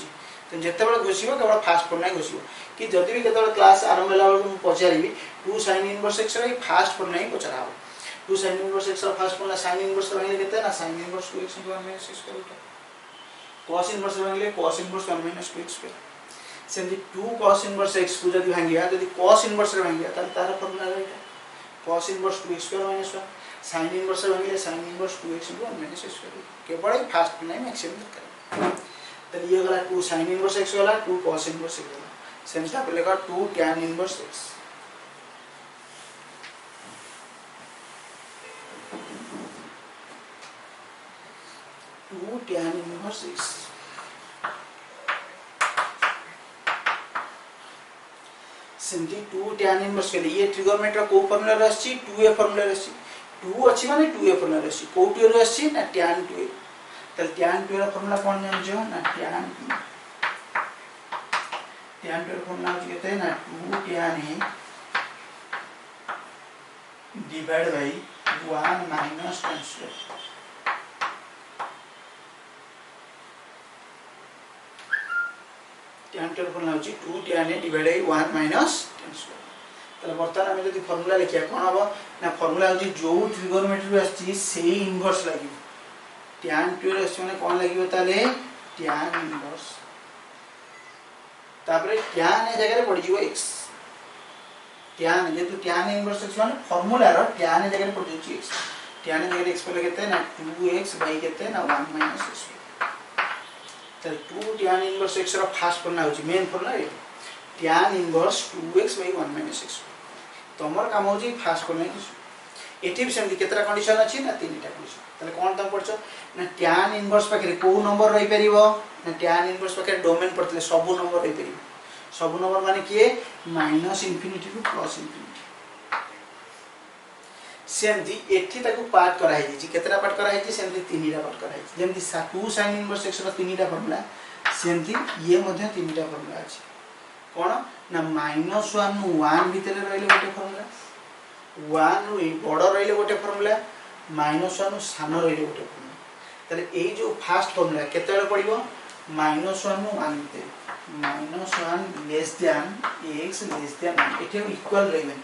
A: तो जिते घोषिब केवल फास्ट फॉर्मूला घोषिब कि जदि भी केवल क्लास आरंभ होला बेलू पचारि 2 sin इनवर्स x रे फास्ट फॉर्मूला ही पचरा हो 2 sin इनवर्स x रो फास्ट फॉर्मूला sin इनवर्स रहले केते ना sin inverse 2x * 1 - x square cos inverse रहले cos inverse 1 - 2x square semi 2 cos inverse x को जदि भांगिया जदि cos इनवर्स रे भांगिया त तार फॉर्मूला रहला cos inverse 2x square - 1 sin inverse रे भांगिया sin inverse 2x * 1 - x square केवल फास्ट फॉर्मूला मैक्सिमम दरकार। तो ये गला 2 sin इनवर्स x गला 2 cos इनवर्स x गला सेम ता लेगा 2 tan inverse x 2 tan inverse x सेमती 2 tan इनवर्स के लिए ट्रिगोनोमेट्री को फार्मूला रहछि 2a फार्मूला रहछि 2 अछि माने 2a फार्मूला रहछि कोटी रहछि ना tan 2a तल tan 2 रा फार्मूला कोन जान जो ना tan 2 रा फार्मूला हो केते ना 2 tan है divide by 1 minus tan square tan 2 रा फार्मूला हो 2 tan है divide by 1 minus tan square तले बर्तमान हम जदी फार्मूला लिखिया कोन हबो ना फार्मूला हो जो ट्रिगोनोमेट्री आछि सेही इनवर्स लागि tan 2 रे माने कोन लागियो ताले tan इनवर्स तापरे tan ए जगह रे पड़ जिवो x tan जेतु tan inverse x माने फार्मूला रो tan ए जगह रे पड़ जिवो x tan ए जगह रे x पले केते ना 2x बाय केते ना 1 माइनस x त 2 tan इनवर्स x रो फास्ट फॉर्मूला होची मेन फॉर्मूला ए tan inverse 2x by 1 minus x तमर काम होची फास्ट फॉर्मूला एठी भी सेमती केतरा कंडीशन अछि ना तीनटा कंडीशन तले कोन तम पड़छ ना tan इनवर्स पाखे को नंबर रही परिबो ना tan इनवर्स पाखे डोमेन पड़तले सब नंबर रही परिबो सब नंबर माने किए minus infinity two plus infinity सेमती एठी ताकू पार्ट करा है जी केतरा पार्ट करा है जी सेमती तीनटा पार्ट करा है जेमती 2 sin इनवर्स x रो तीनटा फार्मूला सेमती ये मध्ये तीनटा फार्मूला अछि कोन ना -1 1 भीतर रहले गोटे फार्मूला 1 बड़ रहिले गोटे फार्मूला -1 सान रहिले गोटे फार्मूला तले एई जो फास्ट फार्मूला केतेले पडिबो -1 1 भीतर -1 less than x less then एठी इक्वल रहबेनी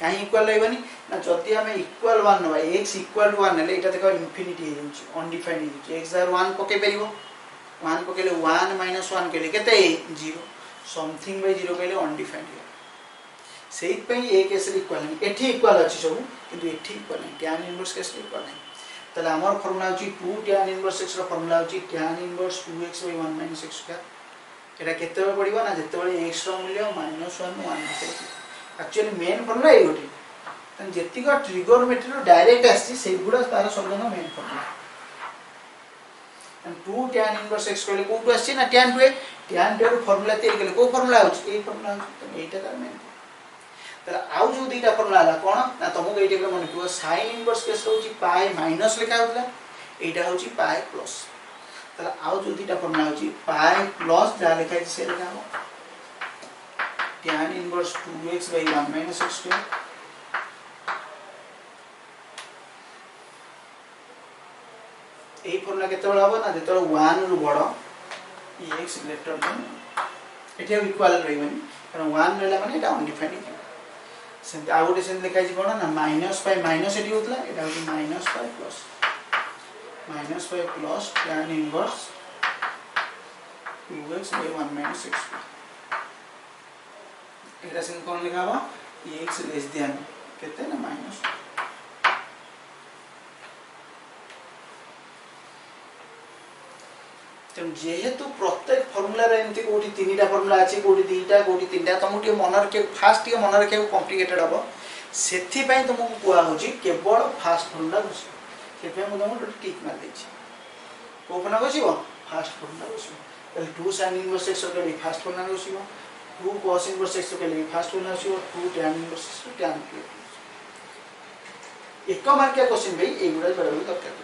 A: काहे इक्वल रहबेनी ना जति हमें इक्वल 1 नबा x इक्वल टू 1 ले एटा देखो इंफिनिटी हे जाउची अनडिफाइंड हे जाउची x 1 पके परिबो 1 पकेले 1 -1 केले केते 0 समथिंग बाय 0 केले अनडिफाइंड सेही पई ए केस इक्वल नहीं एठी इक्वल अछि सब किंतु एठी इक्वल नहीं tan इनवर्स केस इक्वल नहीं तले हमर फार्मूला होची 2 tan इनवर्स x रो फार्मूला होची tan inverse 2x / 1 - x square एटा केते बेले पडिबो ना जते बेले x रो मूल्य -1 1 एक्चुअली मेन फार्मूला ए गोटी तन जेति का ट्रिगोनोमेट्री रो डायरेक्ट आसी सेही गुडा तार सबनो main formula 2 tan inverse x कहले कोटू आसी ना tan 2 रो फार्मूला तैयार केले को फार्मूला होची ए फार्मूला होची एटा तार मेन तर आउ जो दीटा फार्मूला आला कोन ना तुमको एटे मन पड़ो sin इनवर्स केस होची पाई माइनस लिखा होतला एटा होची पाई प्लस तर आउ जो दीटा फार्मूला होची पाई प्लस जा लिखा है से लिखा हो tan inverse 2x / 1 - x square ए फार्मूला केते बळ हबो ना जेतो 1 रु बड़ x ग्रेटर देन एटे इक्वल रहबनी कारण 1 रहला माने एटा अनडिफाइंड सेंते आउटे सेंते लिखा जी कोन ना माइनस पाई माइनस एटी होतला एटा होची minus pi plus tan inverse 2x / 1 - x एटा सेंते कोन लिखा बा x लेस देन केते ना माइनस तम जेहेतु प्रत्येक फार्मूला रे एंती कोठी तीनटा फार्मूला अछि कोठी दुईटा कोठी तीनटा तमु मन रखे फास्ट मन रखे कॉम्प्लिकेटेड हबो सेथि पई तुमको कुआ होची केवल फास्ट फार्मूला बुझ से पे मु तुमको टिक मार देछि को फना बसिबो फास्ट फार्मूला बसिबो तले 2 sin इनवर्स x के लिए फास्ट फार्मूला बसिबो 2 cos इनवर्स x के लिए फास्ट फार्मूला बसिबो 2 tan इनवर्स tan एक मार्किया क्वेश्चन भाई एगुडा बराबर दरकार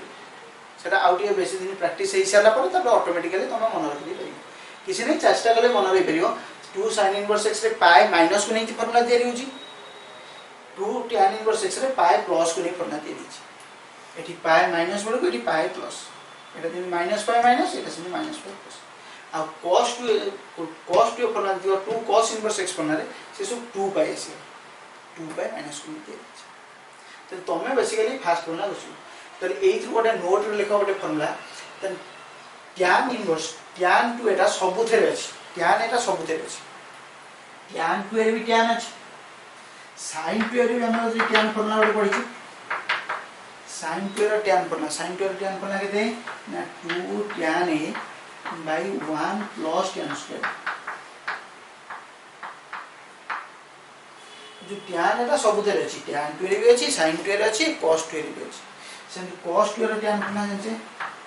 A: सेटा आउटिया बेसी दिन प्रैक्टिस हे साला पर तब ऑटोमेटिकली तुम मन रखि परिबो किसी नहीं चेष्टा कले मन रही परिबो 2 sin इनवर्स x रे पाए माइनस को नहीं फॉर्मूला तैयारी होची 2 tan इनवर्स x रे पाए प्लस को नहीं फॉर्मूला तैयारी होची एठी पाए माइनस बड़ को एठी पाए प्लस एटा दिन माइनस पाए माइनस एटा sin माइनस पाए प्लस आ cos 2 फॉर्मूला दियो 2 cos इनवर्स x फॉर्मूला रे से सब 2 पाए आसी 2 पाए माइनस को नहीं तैयारी तो तमे बेसिकली फास्ट फॉर्मूला बुझो तो एई थ्रू गोटे नोट रे लिखा गोटे formula then tan inverse tan 2 एटा सबुथेरे अछि tan एटा सबुथेरे अछि tan 2 रे भी tan अछि sin 2 रे भी हम जे tan फॉर्मूला गोटे पढिछि sin 2 रे tan फॉर्मूला केते ना 2 tan a by 1 plus tan square जो tan एटा सबुथेरे अछि tan 2 रे भी अछि sin 2 रे अछि cos 2 रे भी अछि सेंति cos 2 रे tan फॉर्मूला जंचे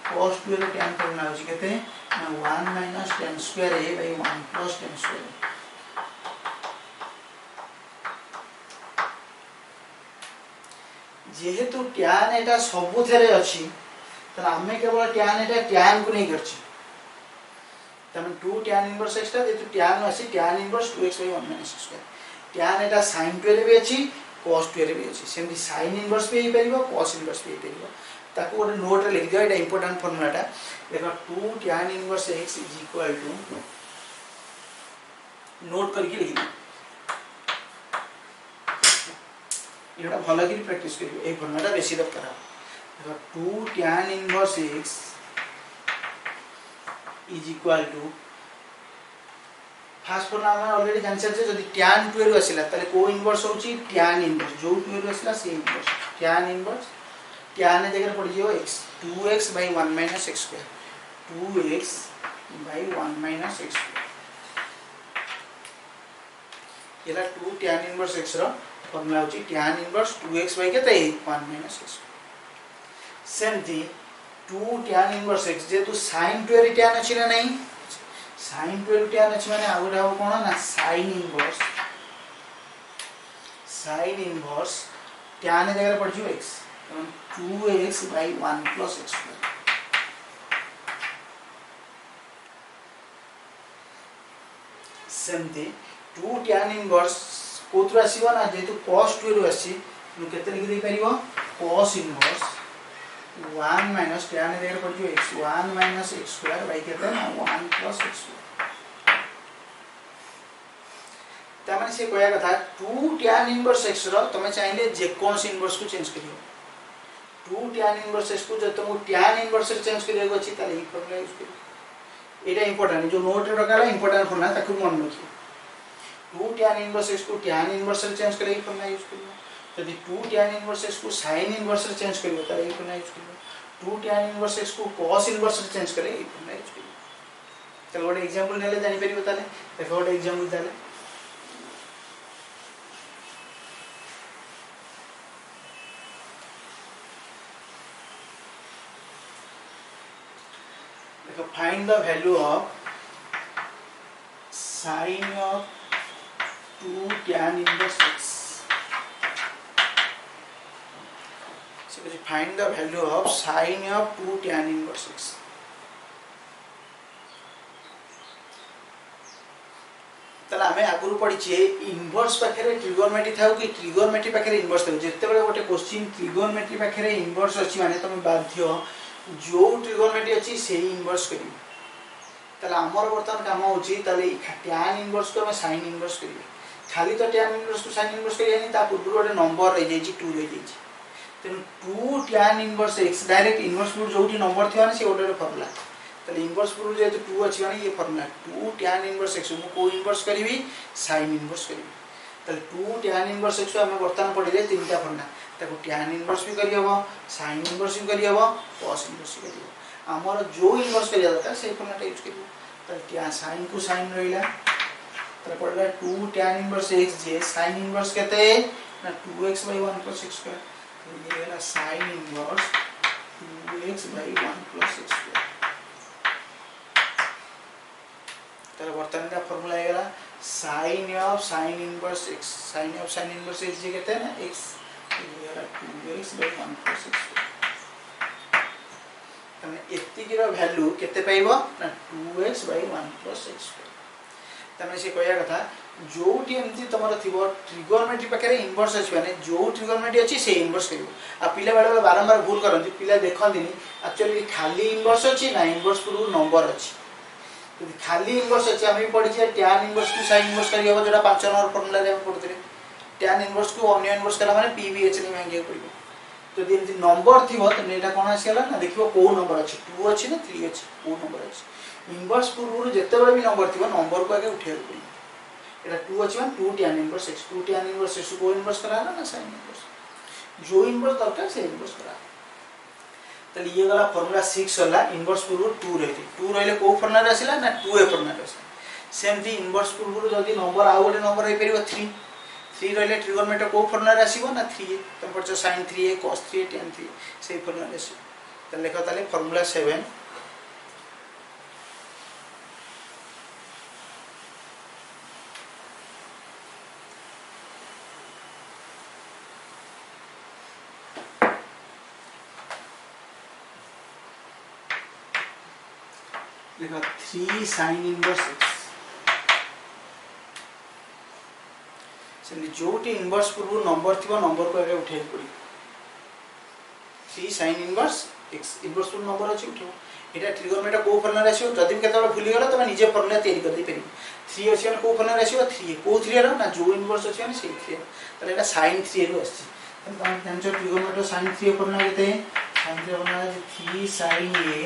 A: cos 2 रे tan फॉर्मूला होछि केते ना 1 minus tan square a by 1 plus tan square जेहेतु tan एटा सबुथेरे अछि त हमें केवल tan एटा tan को नहीं करछि तमे 2 tan इनवर्स x ता जेतु tan अछि tan inverse 2x by 1 minus square tan Etah sin 2 रे भी अछि cos 2 रे भी अछि सेमि sin इनवर्स भी परिबो cos इनवर्स भी परिबो ताको गोटे नोट रे लिख दियो एटा इंपोर्टेंट फार्मूलाटा देखो 2 tan inverse x is equal to note करके लिख दियो एटा भलो कि प्रैक्टिस करियो ए फार्मूलाटा बेसी दरकार देखो 2 tan inverse x is equal to first formula हम ऑलरेडी जानि छे जदी tan 2 रो आसिला तले को इनवर्स होची tan इनवर्स जो 2 रो आसिला से इनवर्स tan इनवर्स tan ने जगह पड़ जियो x 2x by 1 minus x square 2x by 1 minus x square एला 2 tan इनवर्स x रो फॉर्मूला होची tan इनवर्स 2x by केते 1 minus x सेमती 2 tan इनवर्स x जे तू sin 2 रे tan अछि ना नहीं sin 2 रे tan अछि माने आउरा हो कोन ना sin इनवर्स tan ने जगह पड़ जियो x 2x by 1 plus x square सेमती 2 tan इनवर्स कोथरा आसीबो ना जेतु cos 2 रो आसी नु केते लिखि दे परिबो cos इनवर्स 1 minus tan ने जगह पड़ जियो x 1 minus x square by केते ना 1 plus x square ता माने से कोया कथा 2 tan इनवर्स x रो तमे चाहिले जे कोन इनवर्स को चेंज करियो 2 tan इनवर्स x को जे तुम tan इनवर्स से चेंज करियो अछि ताले ई फॉर्मूला यूज करियो एटा इंपोर्टेंट जो नोट रे रखाला इंपोर्टेंट फॉर्मूला ताकू मन रखियो 2 tan इनवर्स x को tan इनवर्स से चेंज करियो ई फॉर्मूला यूज करियो यदि 2 tan इनवर्स x को sin इनवर्स से चेंज करियो ताले ई फॉर्मूला यूज करियो 2 tan इनवर्स x को cos इनवर्स से चेंज करियो ई फॉर्मूला यूज करियो चलो गोटे एग्जांपल नेले जानि परिबो ताले देखो गोटे एग्जांपल ताले find the value of sin of 2 tan inverse x so find the value of sin of 2 tan inverse x तला हमें आगुरु पड़ी छे इनवर्स पाखरे ट्रिगोनोमेट्री थाउ कि ट्रिगोनोमेट्री पाखरे इनवर्स थाउ जत्ते बेले गोटे क्वेश्चन ट्रिगोनोमेट्री पाखरे इनवर्स अछि माने तमे बाध्य जो ट्रिगोनोमेट्री अछि सेही इनवर्स करी तला हमर वर्तमान काम होची तले tan इनवर्स को हम sin इनवर्स करी खाली तो tan इनवर्स को sin इनवर्स करी यानी ता पूर्व गोटे नंबर रह जाई 2 रह जाई तेन 2 tan inverse x direct inverse पूर्व जोटी नंबर थिया से ओडर फार्मूला तले इनवर्स पूर्व जे 2 अछि माने ये फार्मूला 2 tan इनवर्स x मु को इनवर्स करीबी sin इनवर्स करीबी तले 2 tan इनवर्स x हम वर्तमान पढिले तीनटा फार्मूला ताको tan इनवर्स भी करी हबो sin इनवर्स भी करी हबो cos इनवर्स भी करी हबो हमर जो इनवर्स करिया दरकार से फार्मूला यूज करियो तले tan sin को sin रहिला तले पडला 2 tan इनवर्स x जे sin इनवर्स केते ना 2x by 1 plus x square तो ये वाला sin inverse 2x by 1 plus x square तले वर्तमान का फार्मूला आएगा sin of sin inverse x sin of sin inverse x जे कहते हैं ना x ये वाला 2x by 1 plus x तने एत्ती की वैल्यू केते पाइबो ना 2x by 1 plus x तमें से कहया कथा जोटी एमती तुम थो ट्रिगोनोमेट्री पाखे इनवर्स अच्छी मैंने जो ट्रिगोनोमेट्री अच्छी से इनवर्स कर पिला बेले बारंबार भूल करती पिला देखती एक्चुअली खाली इनवर्स अच्छी ना इनवर्स पूर्व नंबर अच्छी खाली इनवर्स अच्छी आम भी पढ़ी टैन इनवर्स को साइन इनवर्स कर जो 5 नंबर फर्मुला पढ़ुते टैन इनवर्स को अन्य इनवर्स कला मैंने पी भी एच नहीं मांगे पड़ो तो जब नंबर थी तो यहाँ कौन आसगला ना देख कौ नंबर अच्छी 2 अच्छी ना 3 अच्छी कौ नंबर अच्छी इनवर्स पूर्व जिते भी नंबर थी नंबर को आगे उठे पड़ो यहाँ 2 अच्छी मैंने 2 tan inverse x 2 tan inverse x को इनवर्स करा ना साइन इनवर्स जो इनवर्स दरकार से इनवर्स करा तो ये गला फर्मुला 6 होला इनवर्स पूर्व 2 रही 2 रही कौ फर्मुला आसला ना 2a फर्मुला आसला सेमती इनवर्स पूर्व जदि नंबर आउ गोटे नंबर हो पार 3 3 रही ट्रिगोनोमेट्री कौ फर्मुला आसो ना 3a तुम पढ़ sin 3a cos 3a tan 3a से फर्मुला आसो तो लेख ताले फर्मुला 7 लेखा 3 sin इनवर्स x जोटी इनवर्स पूर्व नंबर थी नंबर को आगे उठे पड़ो 3 sin इनवर्स x इनवर्स पूर्व नंबर अच्छी उठो यहाँ ट्रिगोनोमेट्री कौ फर्मुला आसो जदि भी केत भूलीगल तुम निजे फर्मुला तैयारी कर पार 3 अच्छी कौ फर्मुला आसो 3 कौ 3 ना जो इनवर्स अच्छी से 3 तो यहाँ sin 3 रु आसान ट्रिगोनोमेट्री sin 3 फर्मुला के sin 3 formula 3 sin a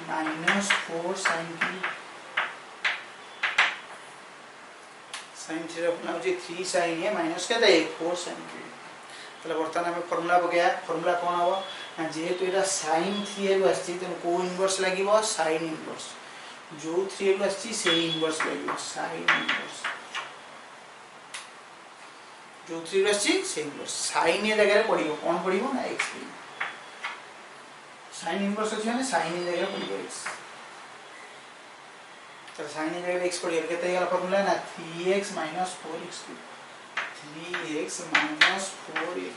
A: minus 4 sin 3 sin 3 अपना हो 3 sin a माइनस के 4 sin 3 तले वर्तमान हमें फार्मूला पकाया फार्मूला कौन हो ना जेहेतु ये sin 3 रु आछि तेन को इनवर्स लागिवो sin इनवर्स जो 3 रु आछि से इनवर्स लागिवो sin इनवर्स जो 3 रु आछि से इनवर्स sin ए जगह पड़ियो कौन पड़ियो ना x sin इनवर्स अछि माने sin ए जगह पड़ियो x तो sin ए जगह x पड़ियो केते गला फार्मूला ना 3x 4x 3x 4x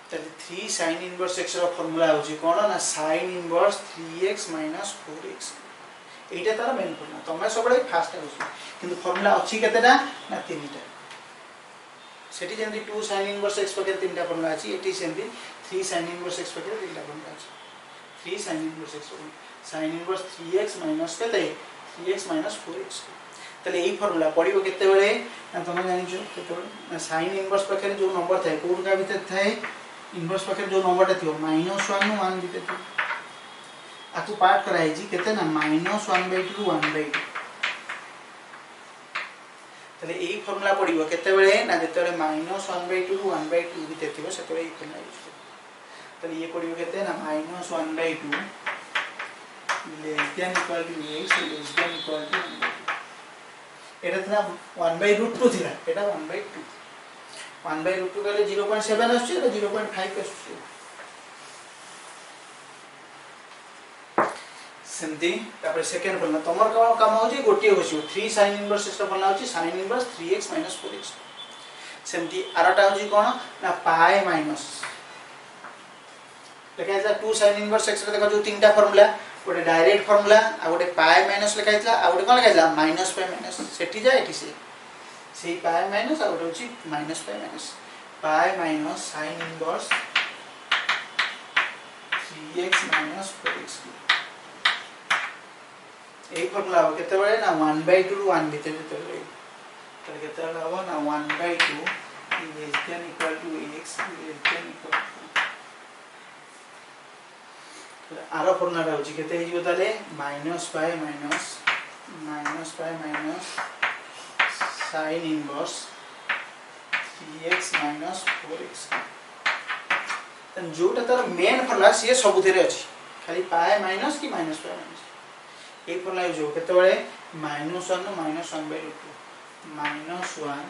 A: तो 3 sin इनवर्स x रो फार्मूला होची कोन ना sin इनवर्स 3x 4x एटा तार मेन फार्मूला तमे सबले फास्ट होची किंतु फार्मूला अछि केतेटा ना तीनटा सेठी जेंति 2 sin इनवर्स x पके तीनटा फार्मूला अछि एटी सेंति 3 sin इनवर्स x पके तीनटा फार्मूला अछि 3 sin inverse x sin inverse 3x minus केते 3x 4x तले एई फार्मूला पडिबो केते बेले ना तमे जानि जो केते बेले sin इनवर्स पके जो नंबर थाए कोडका भीतर थाए इनवर्स पके जो नंबर ता थियो -1 नु 1 भीतर थियो आकु पार्ट कराई जी केते ना -1/2 ରୁ 1/2 तले एई फार्मूला पडिबो केते बेले ना जेते बेले -1/2 ରୁ 1/2 भीतर थियो सेते एई फार्मूला यूज तले ये पडिबो केते ना -1/2 less than equal to x less than equal to 1/2 एटा था 1/√2 थिला एटा 1/2 1/√2 कहले 0.7 आछे एटा 0.5 आछे सेमती तापर सेकंड फॉर्मूला तमर काम होची गोटी होची 3 sin इनवर्स x फॉर्मूला होची sin इनवर्स 3x 4x सेमती आराटा होची कोन ना पाई माइनस लेखा था 2 sin इनवर्स x रे देखा जो तीनटा फार्मूला गोटे डायरेक्ट फार्मूला आ गोटे पाई माइनस लिखाइतला आ गोटे कोन लिखाइतला माइनस पाई माइनस सेठी जाय एठी से पाई माइनस आ गोटे होची minus pi minus sin inverse 3x 4x ए फार्मूला हो केते बेले ना 1/2 ରୁ 1 भीतर भीतर ले त केते बेले हो ना 1/2 less than equal to x less than equal to आरो फॉर्मूला होची केते हिजो ताले -पाई minus sin inverse 3x 4x तन जोटा तार मेन फॉर्मूला से सब थेरे अछि खाली पाई माइनस की minus pi minus a formula use हो केते बेले -1 नु -1/2 -1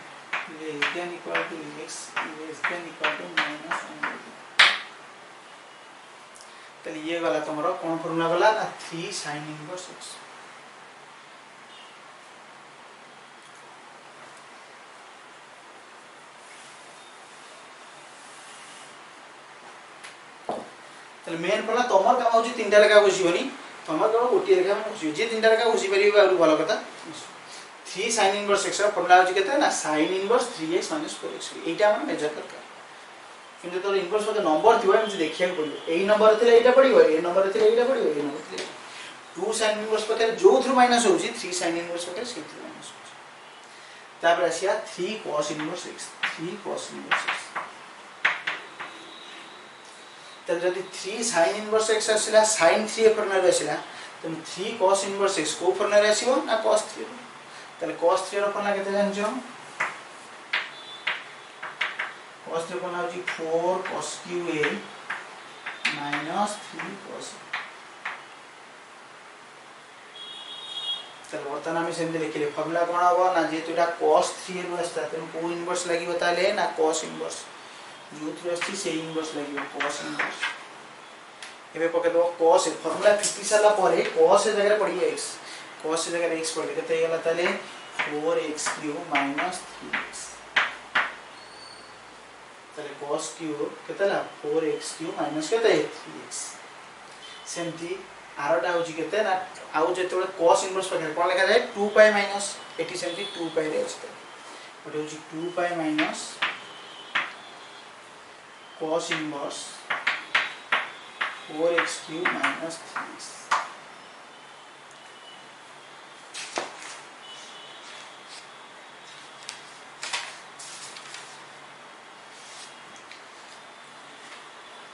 A: less than equal to x less than equal to -1/2 तले ये गला तमरो कोन फार्मूला गला ना 3 sin इनवर्स x तले मेन फार्मूला तमर काम होची तीनटा लेखा बसिबनी तुम केवल गोटे रेखा घुषि जी 3टा रेखा घुषि पार भल कथा 3 sin इनवर्स x फॉर्मूला होची केते ना sin इनवर्स 3x 4x एटा हम मेजर करका किंतु तो इनवर्स मते नंबर थिबो हम देखिया पड़ियो एई नंबर थिले एटा पड़ियो ए नंबर थिले एटा पड़ियो ए नंबर थिले 2 sin इनवर्स पके जो थ्रू माइनस होची 3 sin इनवर्स पके से थ्रू माइनस होची तापर आसिया 3 cos inverse x 3 cos inverse x तब जदि 3 sin inverse x आसिला sin 3 formula रे आसिला तुम 3 cos इनवर्स x को फॉर्मूला रे आसीबो ना cos 3 तले cos 3 रो फॉर्मूला केते जानजो cos 3 फॉर्मूला होची 4 cos qa minus 3 cos तले वर्तमान हम सेम लिखले फॉर्मूला कोन होबो ना जेतु एटा cos 3 रो आस्ता तने को इनवर्स लागिबो ताले ना cos इनवर्स जो थ्रू आस्ती से इनवर्स लागिबो cos इनवर्स एबे पके दो cos फॉर्मूला 50 साला परे cos जगह पड़ी x cos जगह x पड़े केते गेला ताले 4x³ minus 3x ताले cos क्यूब केतेला 4x³ minus केते 3x सेमती आरोटा होची केते ना आउ जेते cos इनवर्स पके कोन लिखा जाय 2 पाई माइनस एटी सेमती 2 पाई रे अछि ओटे होची 2 pi minus cos inverse 4x³ minus 3x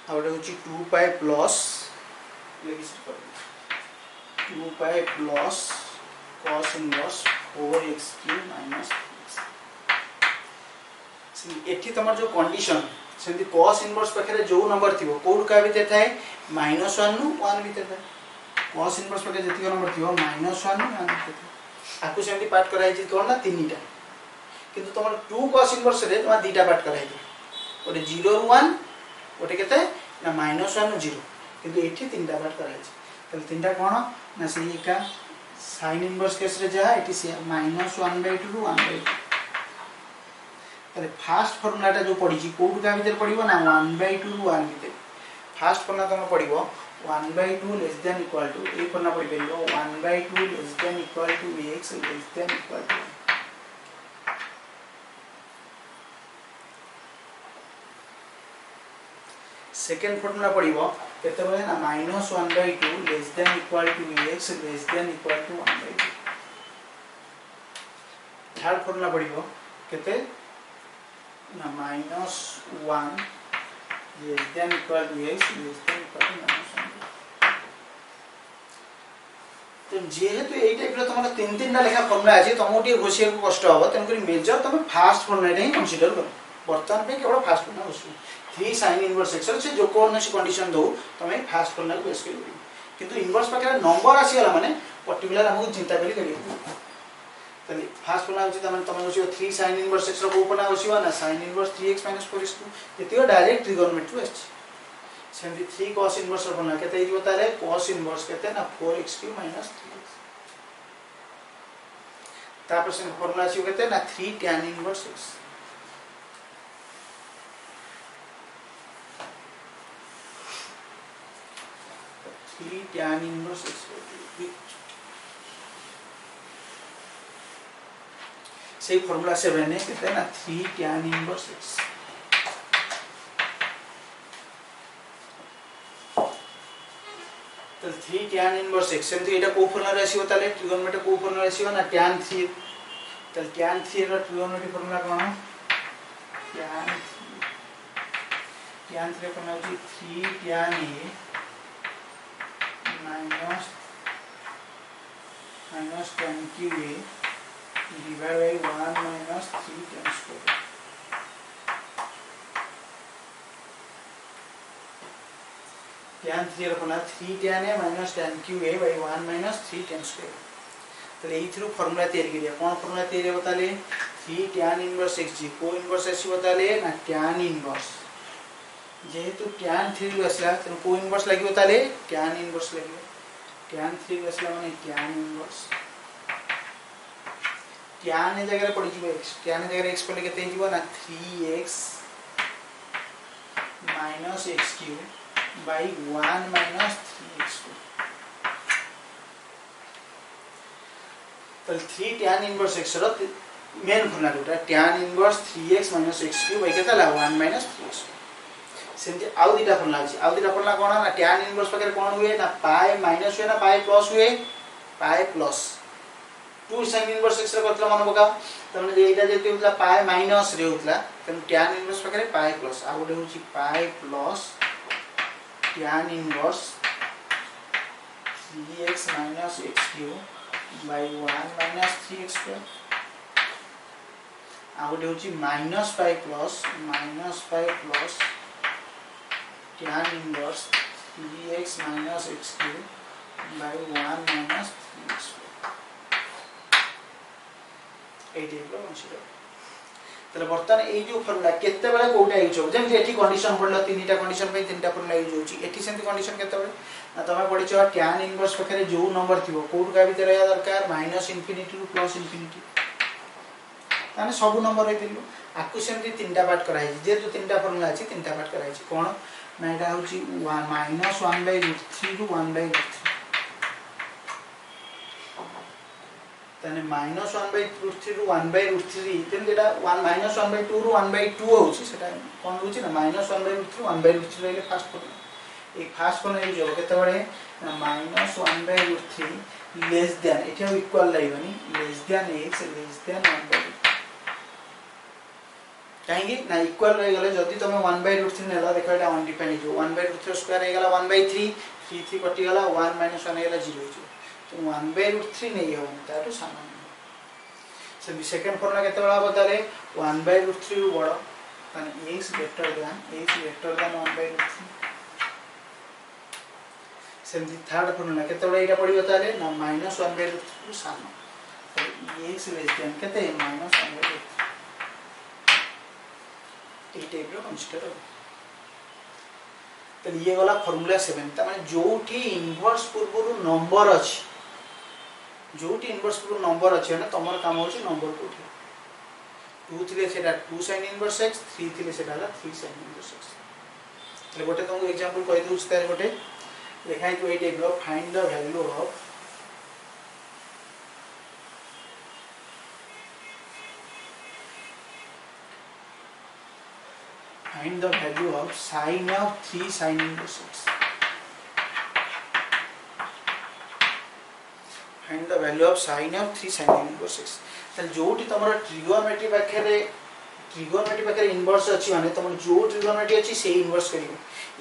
A: और होची 2 पाई प्लस लेकिन 2 pi plus cos inverse 4x³ minus 3x एठी तमर जो कंडीशन सेंती cos इनवर्स पखरे जो नंबर थिबो कोड का भीतर थाए -1 नु 1 भीतर थाए cos इनवर्स पके जति नंबर थिबो -1 नु 1 भीतर आकु सेंती पार्ट कराई छि कोन ना 3टा किंतु तमर 2 cos इनवर्स रे तमा 2टा पार्ट कराई छि ओटे 0 ରୁ 1 ओटे केते ना -1 ରୁ 0 किंतु एठी 3टा पार्ट कराई छि तले 3टा कोन ना सेही का sin इनवर्स केस रे जहा एठी से -1/2 ରୁ 1/2 तले फास्ट फार्मूलाटा जो पड़ी छि कोड का भीतर पड़िबो ना 1/2 ରୁ 1 भीतर फास्ट फार्मूला तम पड़िबो 1/2 लेस देन इक्वल टू ए फार्मूला पड़ी परिबो 1/2 less than equal to x less than equal to second formula पड़िबो केते बले ना -1/2 less than equal to x less than equal to 1/2 third formula पड़िबो केते ना -1 less than equal to x less than equal to -1 तो जेहेतु एई type रे तमरा 3 टा लेखा फार्मूला अछि तमोटी घोषिया को कष्ट होबो तन करी मेजर तमे फास्ट फार्मूला रे कंसीडर करो वर्तमान पे केवल फास्ट फार्मूला होसु 3 sin इनवर्स x से जो कोनसी कंडीशन दो तमे फास्ट फार्मूला को बेस करियो किंतु इनवर्स पाके नंबर आसी गला माने पर्टिकुलर हमहु चिंता करी करियो तले फास्ट फार्मूला होची तमे होची 3 sin इनवर्स x रो कोपना होसीवा ना sin इनवर्स 3x 4x एतियो डायरेक्ट ट्रिगोनोमेट्री अछि सेमती 3 cos इनवर्स रो बना केते हिबो तारे cos इनवर्स केते ना 4x³ - 3x तापर से फार्मूला अछि केते ना 3 tan inverse x 3 tan inverse x से फार्मूला 7 है कितना ना 3 tan inverse x तो 3 tan inverse x सेम तो एटा को फार्मूला राशियो ताले ट्रिगोनोमेट्री को फार्मूला राशियो ना tan 3 तो tan 3 रो ट्रिगोनोमेट्री फार्मूला कोन tan 3 फार्मूला होची 3 tan a minus tan qa divided by 1 minus 3 tan square tan 3 रखना 3 tan a minus tan qa by 1 minus 3 tan square तले ई through formula तैयारी करिया कोन formula तैयारी बताले 3 tan inverse x को inverse आसी बताले ना tan इनवर्स जेहेतु tan 3 आसला त को इनवर्स लागि बताले tan इनवर्स लागि tan 3 आसला माने tan इनवर्स tan ए जगह पड़ी जीव x tan ए जगह x पड़े केते जीव ना 3x - x³ by 1 - 3x³ তাহলে 3 tan inverse x ର मेन फर्मुला जोटा tan inverse 3x - x³ by केता 1 - 3x सेमती आउ दिटा फर्मुला अछि आउ दिटा फर्मुला कोन ना tan इनवर्स पकरे कोन हुए ना पाई माइनस हुए ना पाई प्लस हुए pi plus 2 sin inverse x रे करतला मन पका तने जे एटा जेते होतला पाई माइनस रे होतला तने tan इनवर्स पकरे पाई प्लस आ गोटे होची पाई plus tan inverse 3x - x³ by 1 - 3x² आ गोटे होची -पाई plus tan inverse 3x - x³ by 1 - 3x² ए टाइप रो कन्सिडर तले बर्तन ए जो फॉर्मूला केते बेले कोटा यूज हो जेम एठी कंडीशन पडला तीनटा कंडीशन पे तीनटा फॉर्मूला यूज होची एठी सेंती कंडीशन केते बेले ना तमे पडिचो tan इनवर्स पखरे जो नंबर थिबो कोड का भीतर या दरकार -∞ टू +∞ ताने सब नंबर रे दिलु आकु सेंती तीनटा पार्ट कराई जे जो तीनटा फॉर्मूला अछि तीनटा पार्ट कराई कोन ना एटा होची -1/√3 टू 1/√3 ताने -1/√3 टू 1/√3 तेन जेटा 1/2 टू 1/2 होची सेटा कोन होची ना -1/√3 1/√3 रेले फास्ट फॉर्मूला एक फास्ट फॉर्मूला जो केते बडे ना -1/√3 लेस देन एटा इक्वल लाइबनी less than x less than 1/√3 कहीं ना इक्वल रही गले जदी तुम 1/√3 नेला देखो एटा अनडिपेंडेंट जो 1/√3 स्क्वायर हे गला 1/3 3 कटि गला 1 - 1 हे गला 0 हो तो 1/√3 नहीं हो ताटू सामान से सेकंड फॉर्मूला केते बडा बताले 1/√3 रु बडो ताने x ग्रेटर देन 1/√3 सेमती थर्ड फॉर्मूला केते बडा एटा पडी बताले ना -1/√3 रु सामान तो x लेस देन केते -1/√3 ए टाइप रो कंसीडर हो तो ये वाला फार्मूला 7 त माने जोठी इनवर्स पूर्वरु नंबर अछि जोठी इनवर्स पूर्वरु नंबर अछि ना तमर काम होछि नंबर को उठे 2 थिले सेटा 2 sin इनवर्स x 3 थिले सेटा 3 sin इनवर्स x ले गोटे तुमको एग्जांपल कहि दउ स्तर गोटे लिखाइ तो ए टाइप रो find the value of find the value of sin of 3 sin inverse x find the value of sin of 3 sin inverse x त जोटी तमरा ट्रिगोनोमेट्री पाखे इनवर्स अछि माने तमर जो ट्रिगोनोमेट्री अछि से इनवर्स करियो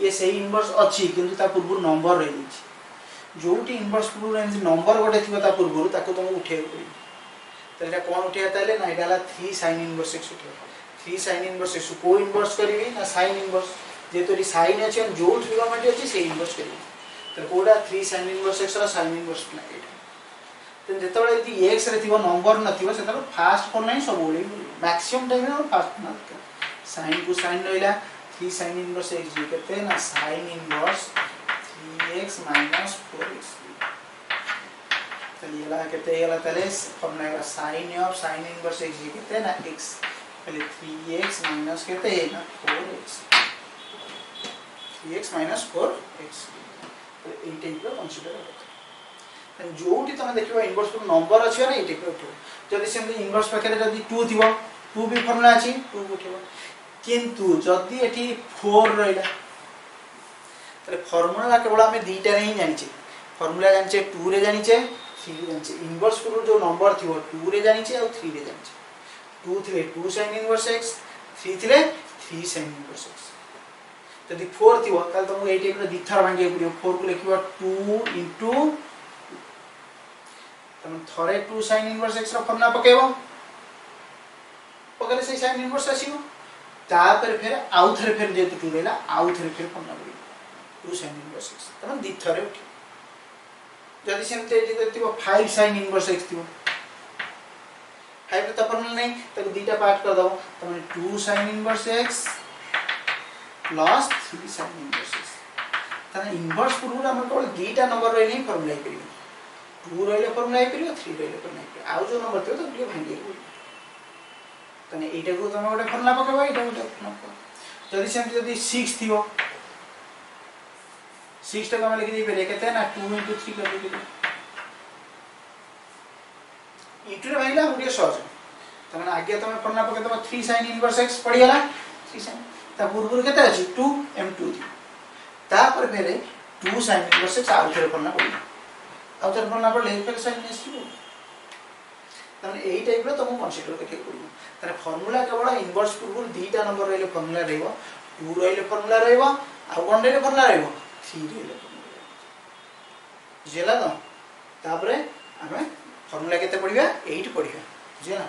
A: ये से इनवर्स अछि किंतु ता पूर्व नंबर रही छि जोटी इनवर्स पूर्व नंबर गोटे थिबा ता पूर्व ताको तुम उठेय त एटा कोन उठेय ताले ना एटा 3 sin inverse x उठेय 3 sin inverse x को इनवर्स करिवे ना sin इनवर्स जे तोरी sin अछि जो ट्रिगोनोमेट्री अछि से इनवर्स करिवे त कोडा 3 sin inverse x रा sin inverse ना एटा त जेतबे यदि x रे थिबो नंबर न थिबो सेता फास्ट कोन नै सब ओली मैक्सिमम टाइम में फास्ट ना sin को sin रहिला 3 sin inverse x जे केते ना sin inverse 3x - 4x त येला केते येला तले formula sin of sin inverse x जे केते ना x पहले 3x माइनस कहते हैं ना 4x 3x माइनस 4x तो ए टाइप रो कंसीडर करते हैं जोटी तने देखिबा इनवर्स को नंबर अछि ना ए टाइप रो जदी सेम इनवर्स पाखे जदी 2 थिबो 2 भी फॉर्मूला अछि 2 उठिबो किंतु जदी एठी 4 रहिला तले फॉर्मूला केवल हमें दीटा नहीं जानिचे फॉर्मूला जानिचे 2 रे जानिचे 3 रे जानिचे इनवर्स को जो नंबर थिबो 2 रे जानिचे और 3 रे जानिचे 2 थिले 2 sin inverse x 3 थिले 3 sin inverse x यदि 4 थिबो ताल तुमको ए टाइप रो दिथार भांगे पड़ियो 4 को लिखिबो 2 into तम थरे 2 sin inverse x रो फॉर्मूला पकेबो पकले से sin inverse आसीबो ता पर फिर आउ थरे फिर जे 2 लेला आउ थरे फिर फॉर्मूला पड़ियो 2 sin inverse x तम दिथरे उठी जदि सेमते जे थिबो 5 sin inverse x थिबो 5 तो फॉर्मूला नहीं तो दीटा पार्ट कर दो तमे 2 sin inverse x plus 3 sin inverse x तने इनवर्स पूर्व हम केवल दीटा नंबर रे नहीं फॉर्मूला करियो 2 रहले फॉर्मूला करियो 3 रहले फॉर्मूला करियो आउ जो नंबर थियो तो टिके भांगी तने एटा को तमे गोटे फॉर्मूला पकेबा एटा गोटे फॉर्मूला जदी सेम जदी 6 थियो 6 टा हम लिखि दे पे केते ना 2 into 3 कर दे इटू रे भाईला हम टिके सहज तमने आगे तुम फॉर्मूला पके तुम 3 sin इनवर्स x पड़ी गला 3 sin ता पूर्व केते अछि 2m2 ता पर फेरे 2 sin इनवर्स x आउट रे फॉर्मूला पड़ी आउट रे फॉर्मूला पड़ले फेरे sin नेसिबो तमने एही टाइप रो तुम कंसीडर करके पड़िबो तारे फॉर्मूला केवल इनवर्स पूर्व दीटा नंबर रहले फॉर्मूला रहइबो 2 रहले फॉर्मूला रहइबो आ 1 रहले फॉर्मूला रहइबो 3 रहले बुझेला तो तापरे हमें फॉर्मूला केते पढ़िबा 8 पढ़िबा बुझिया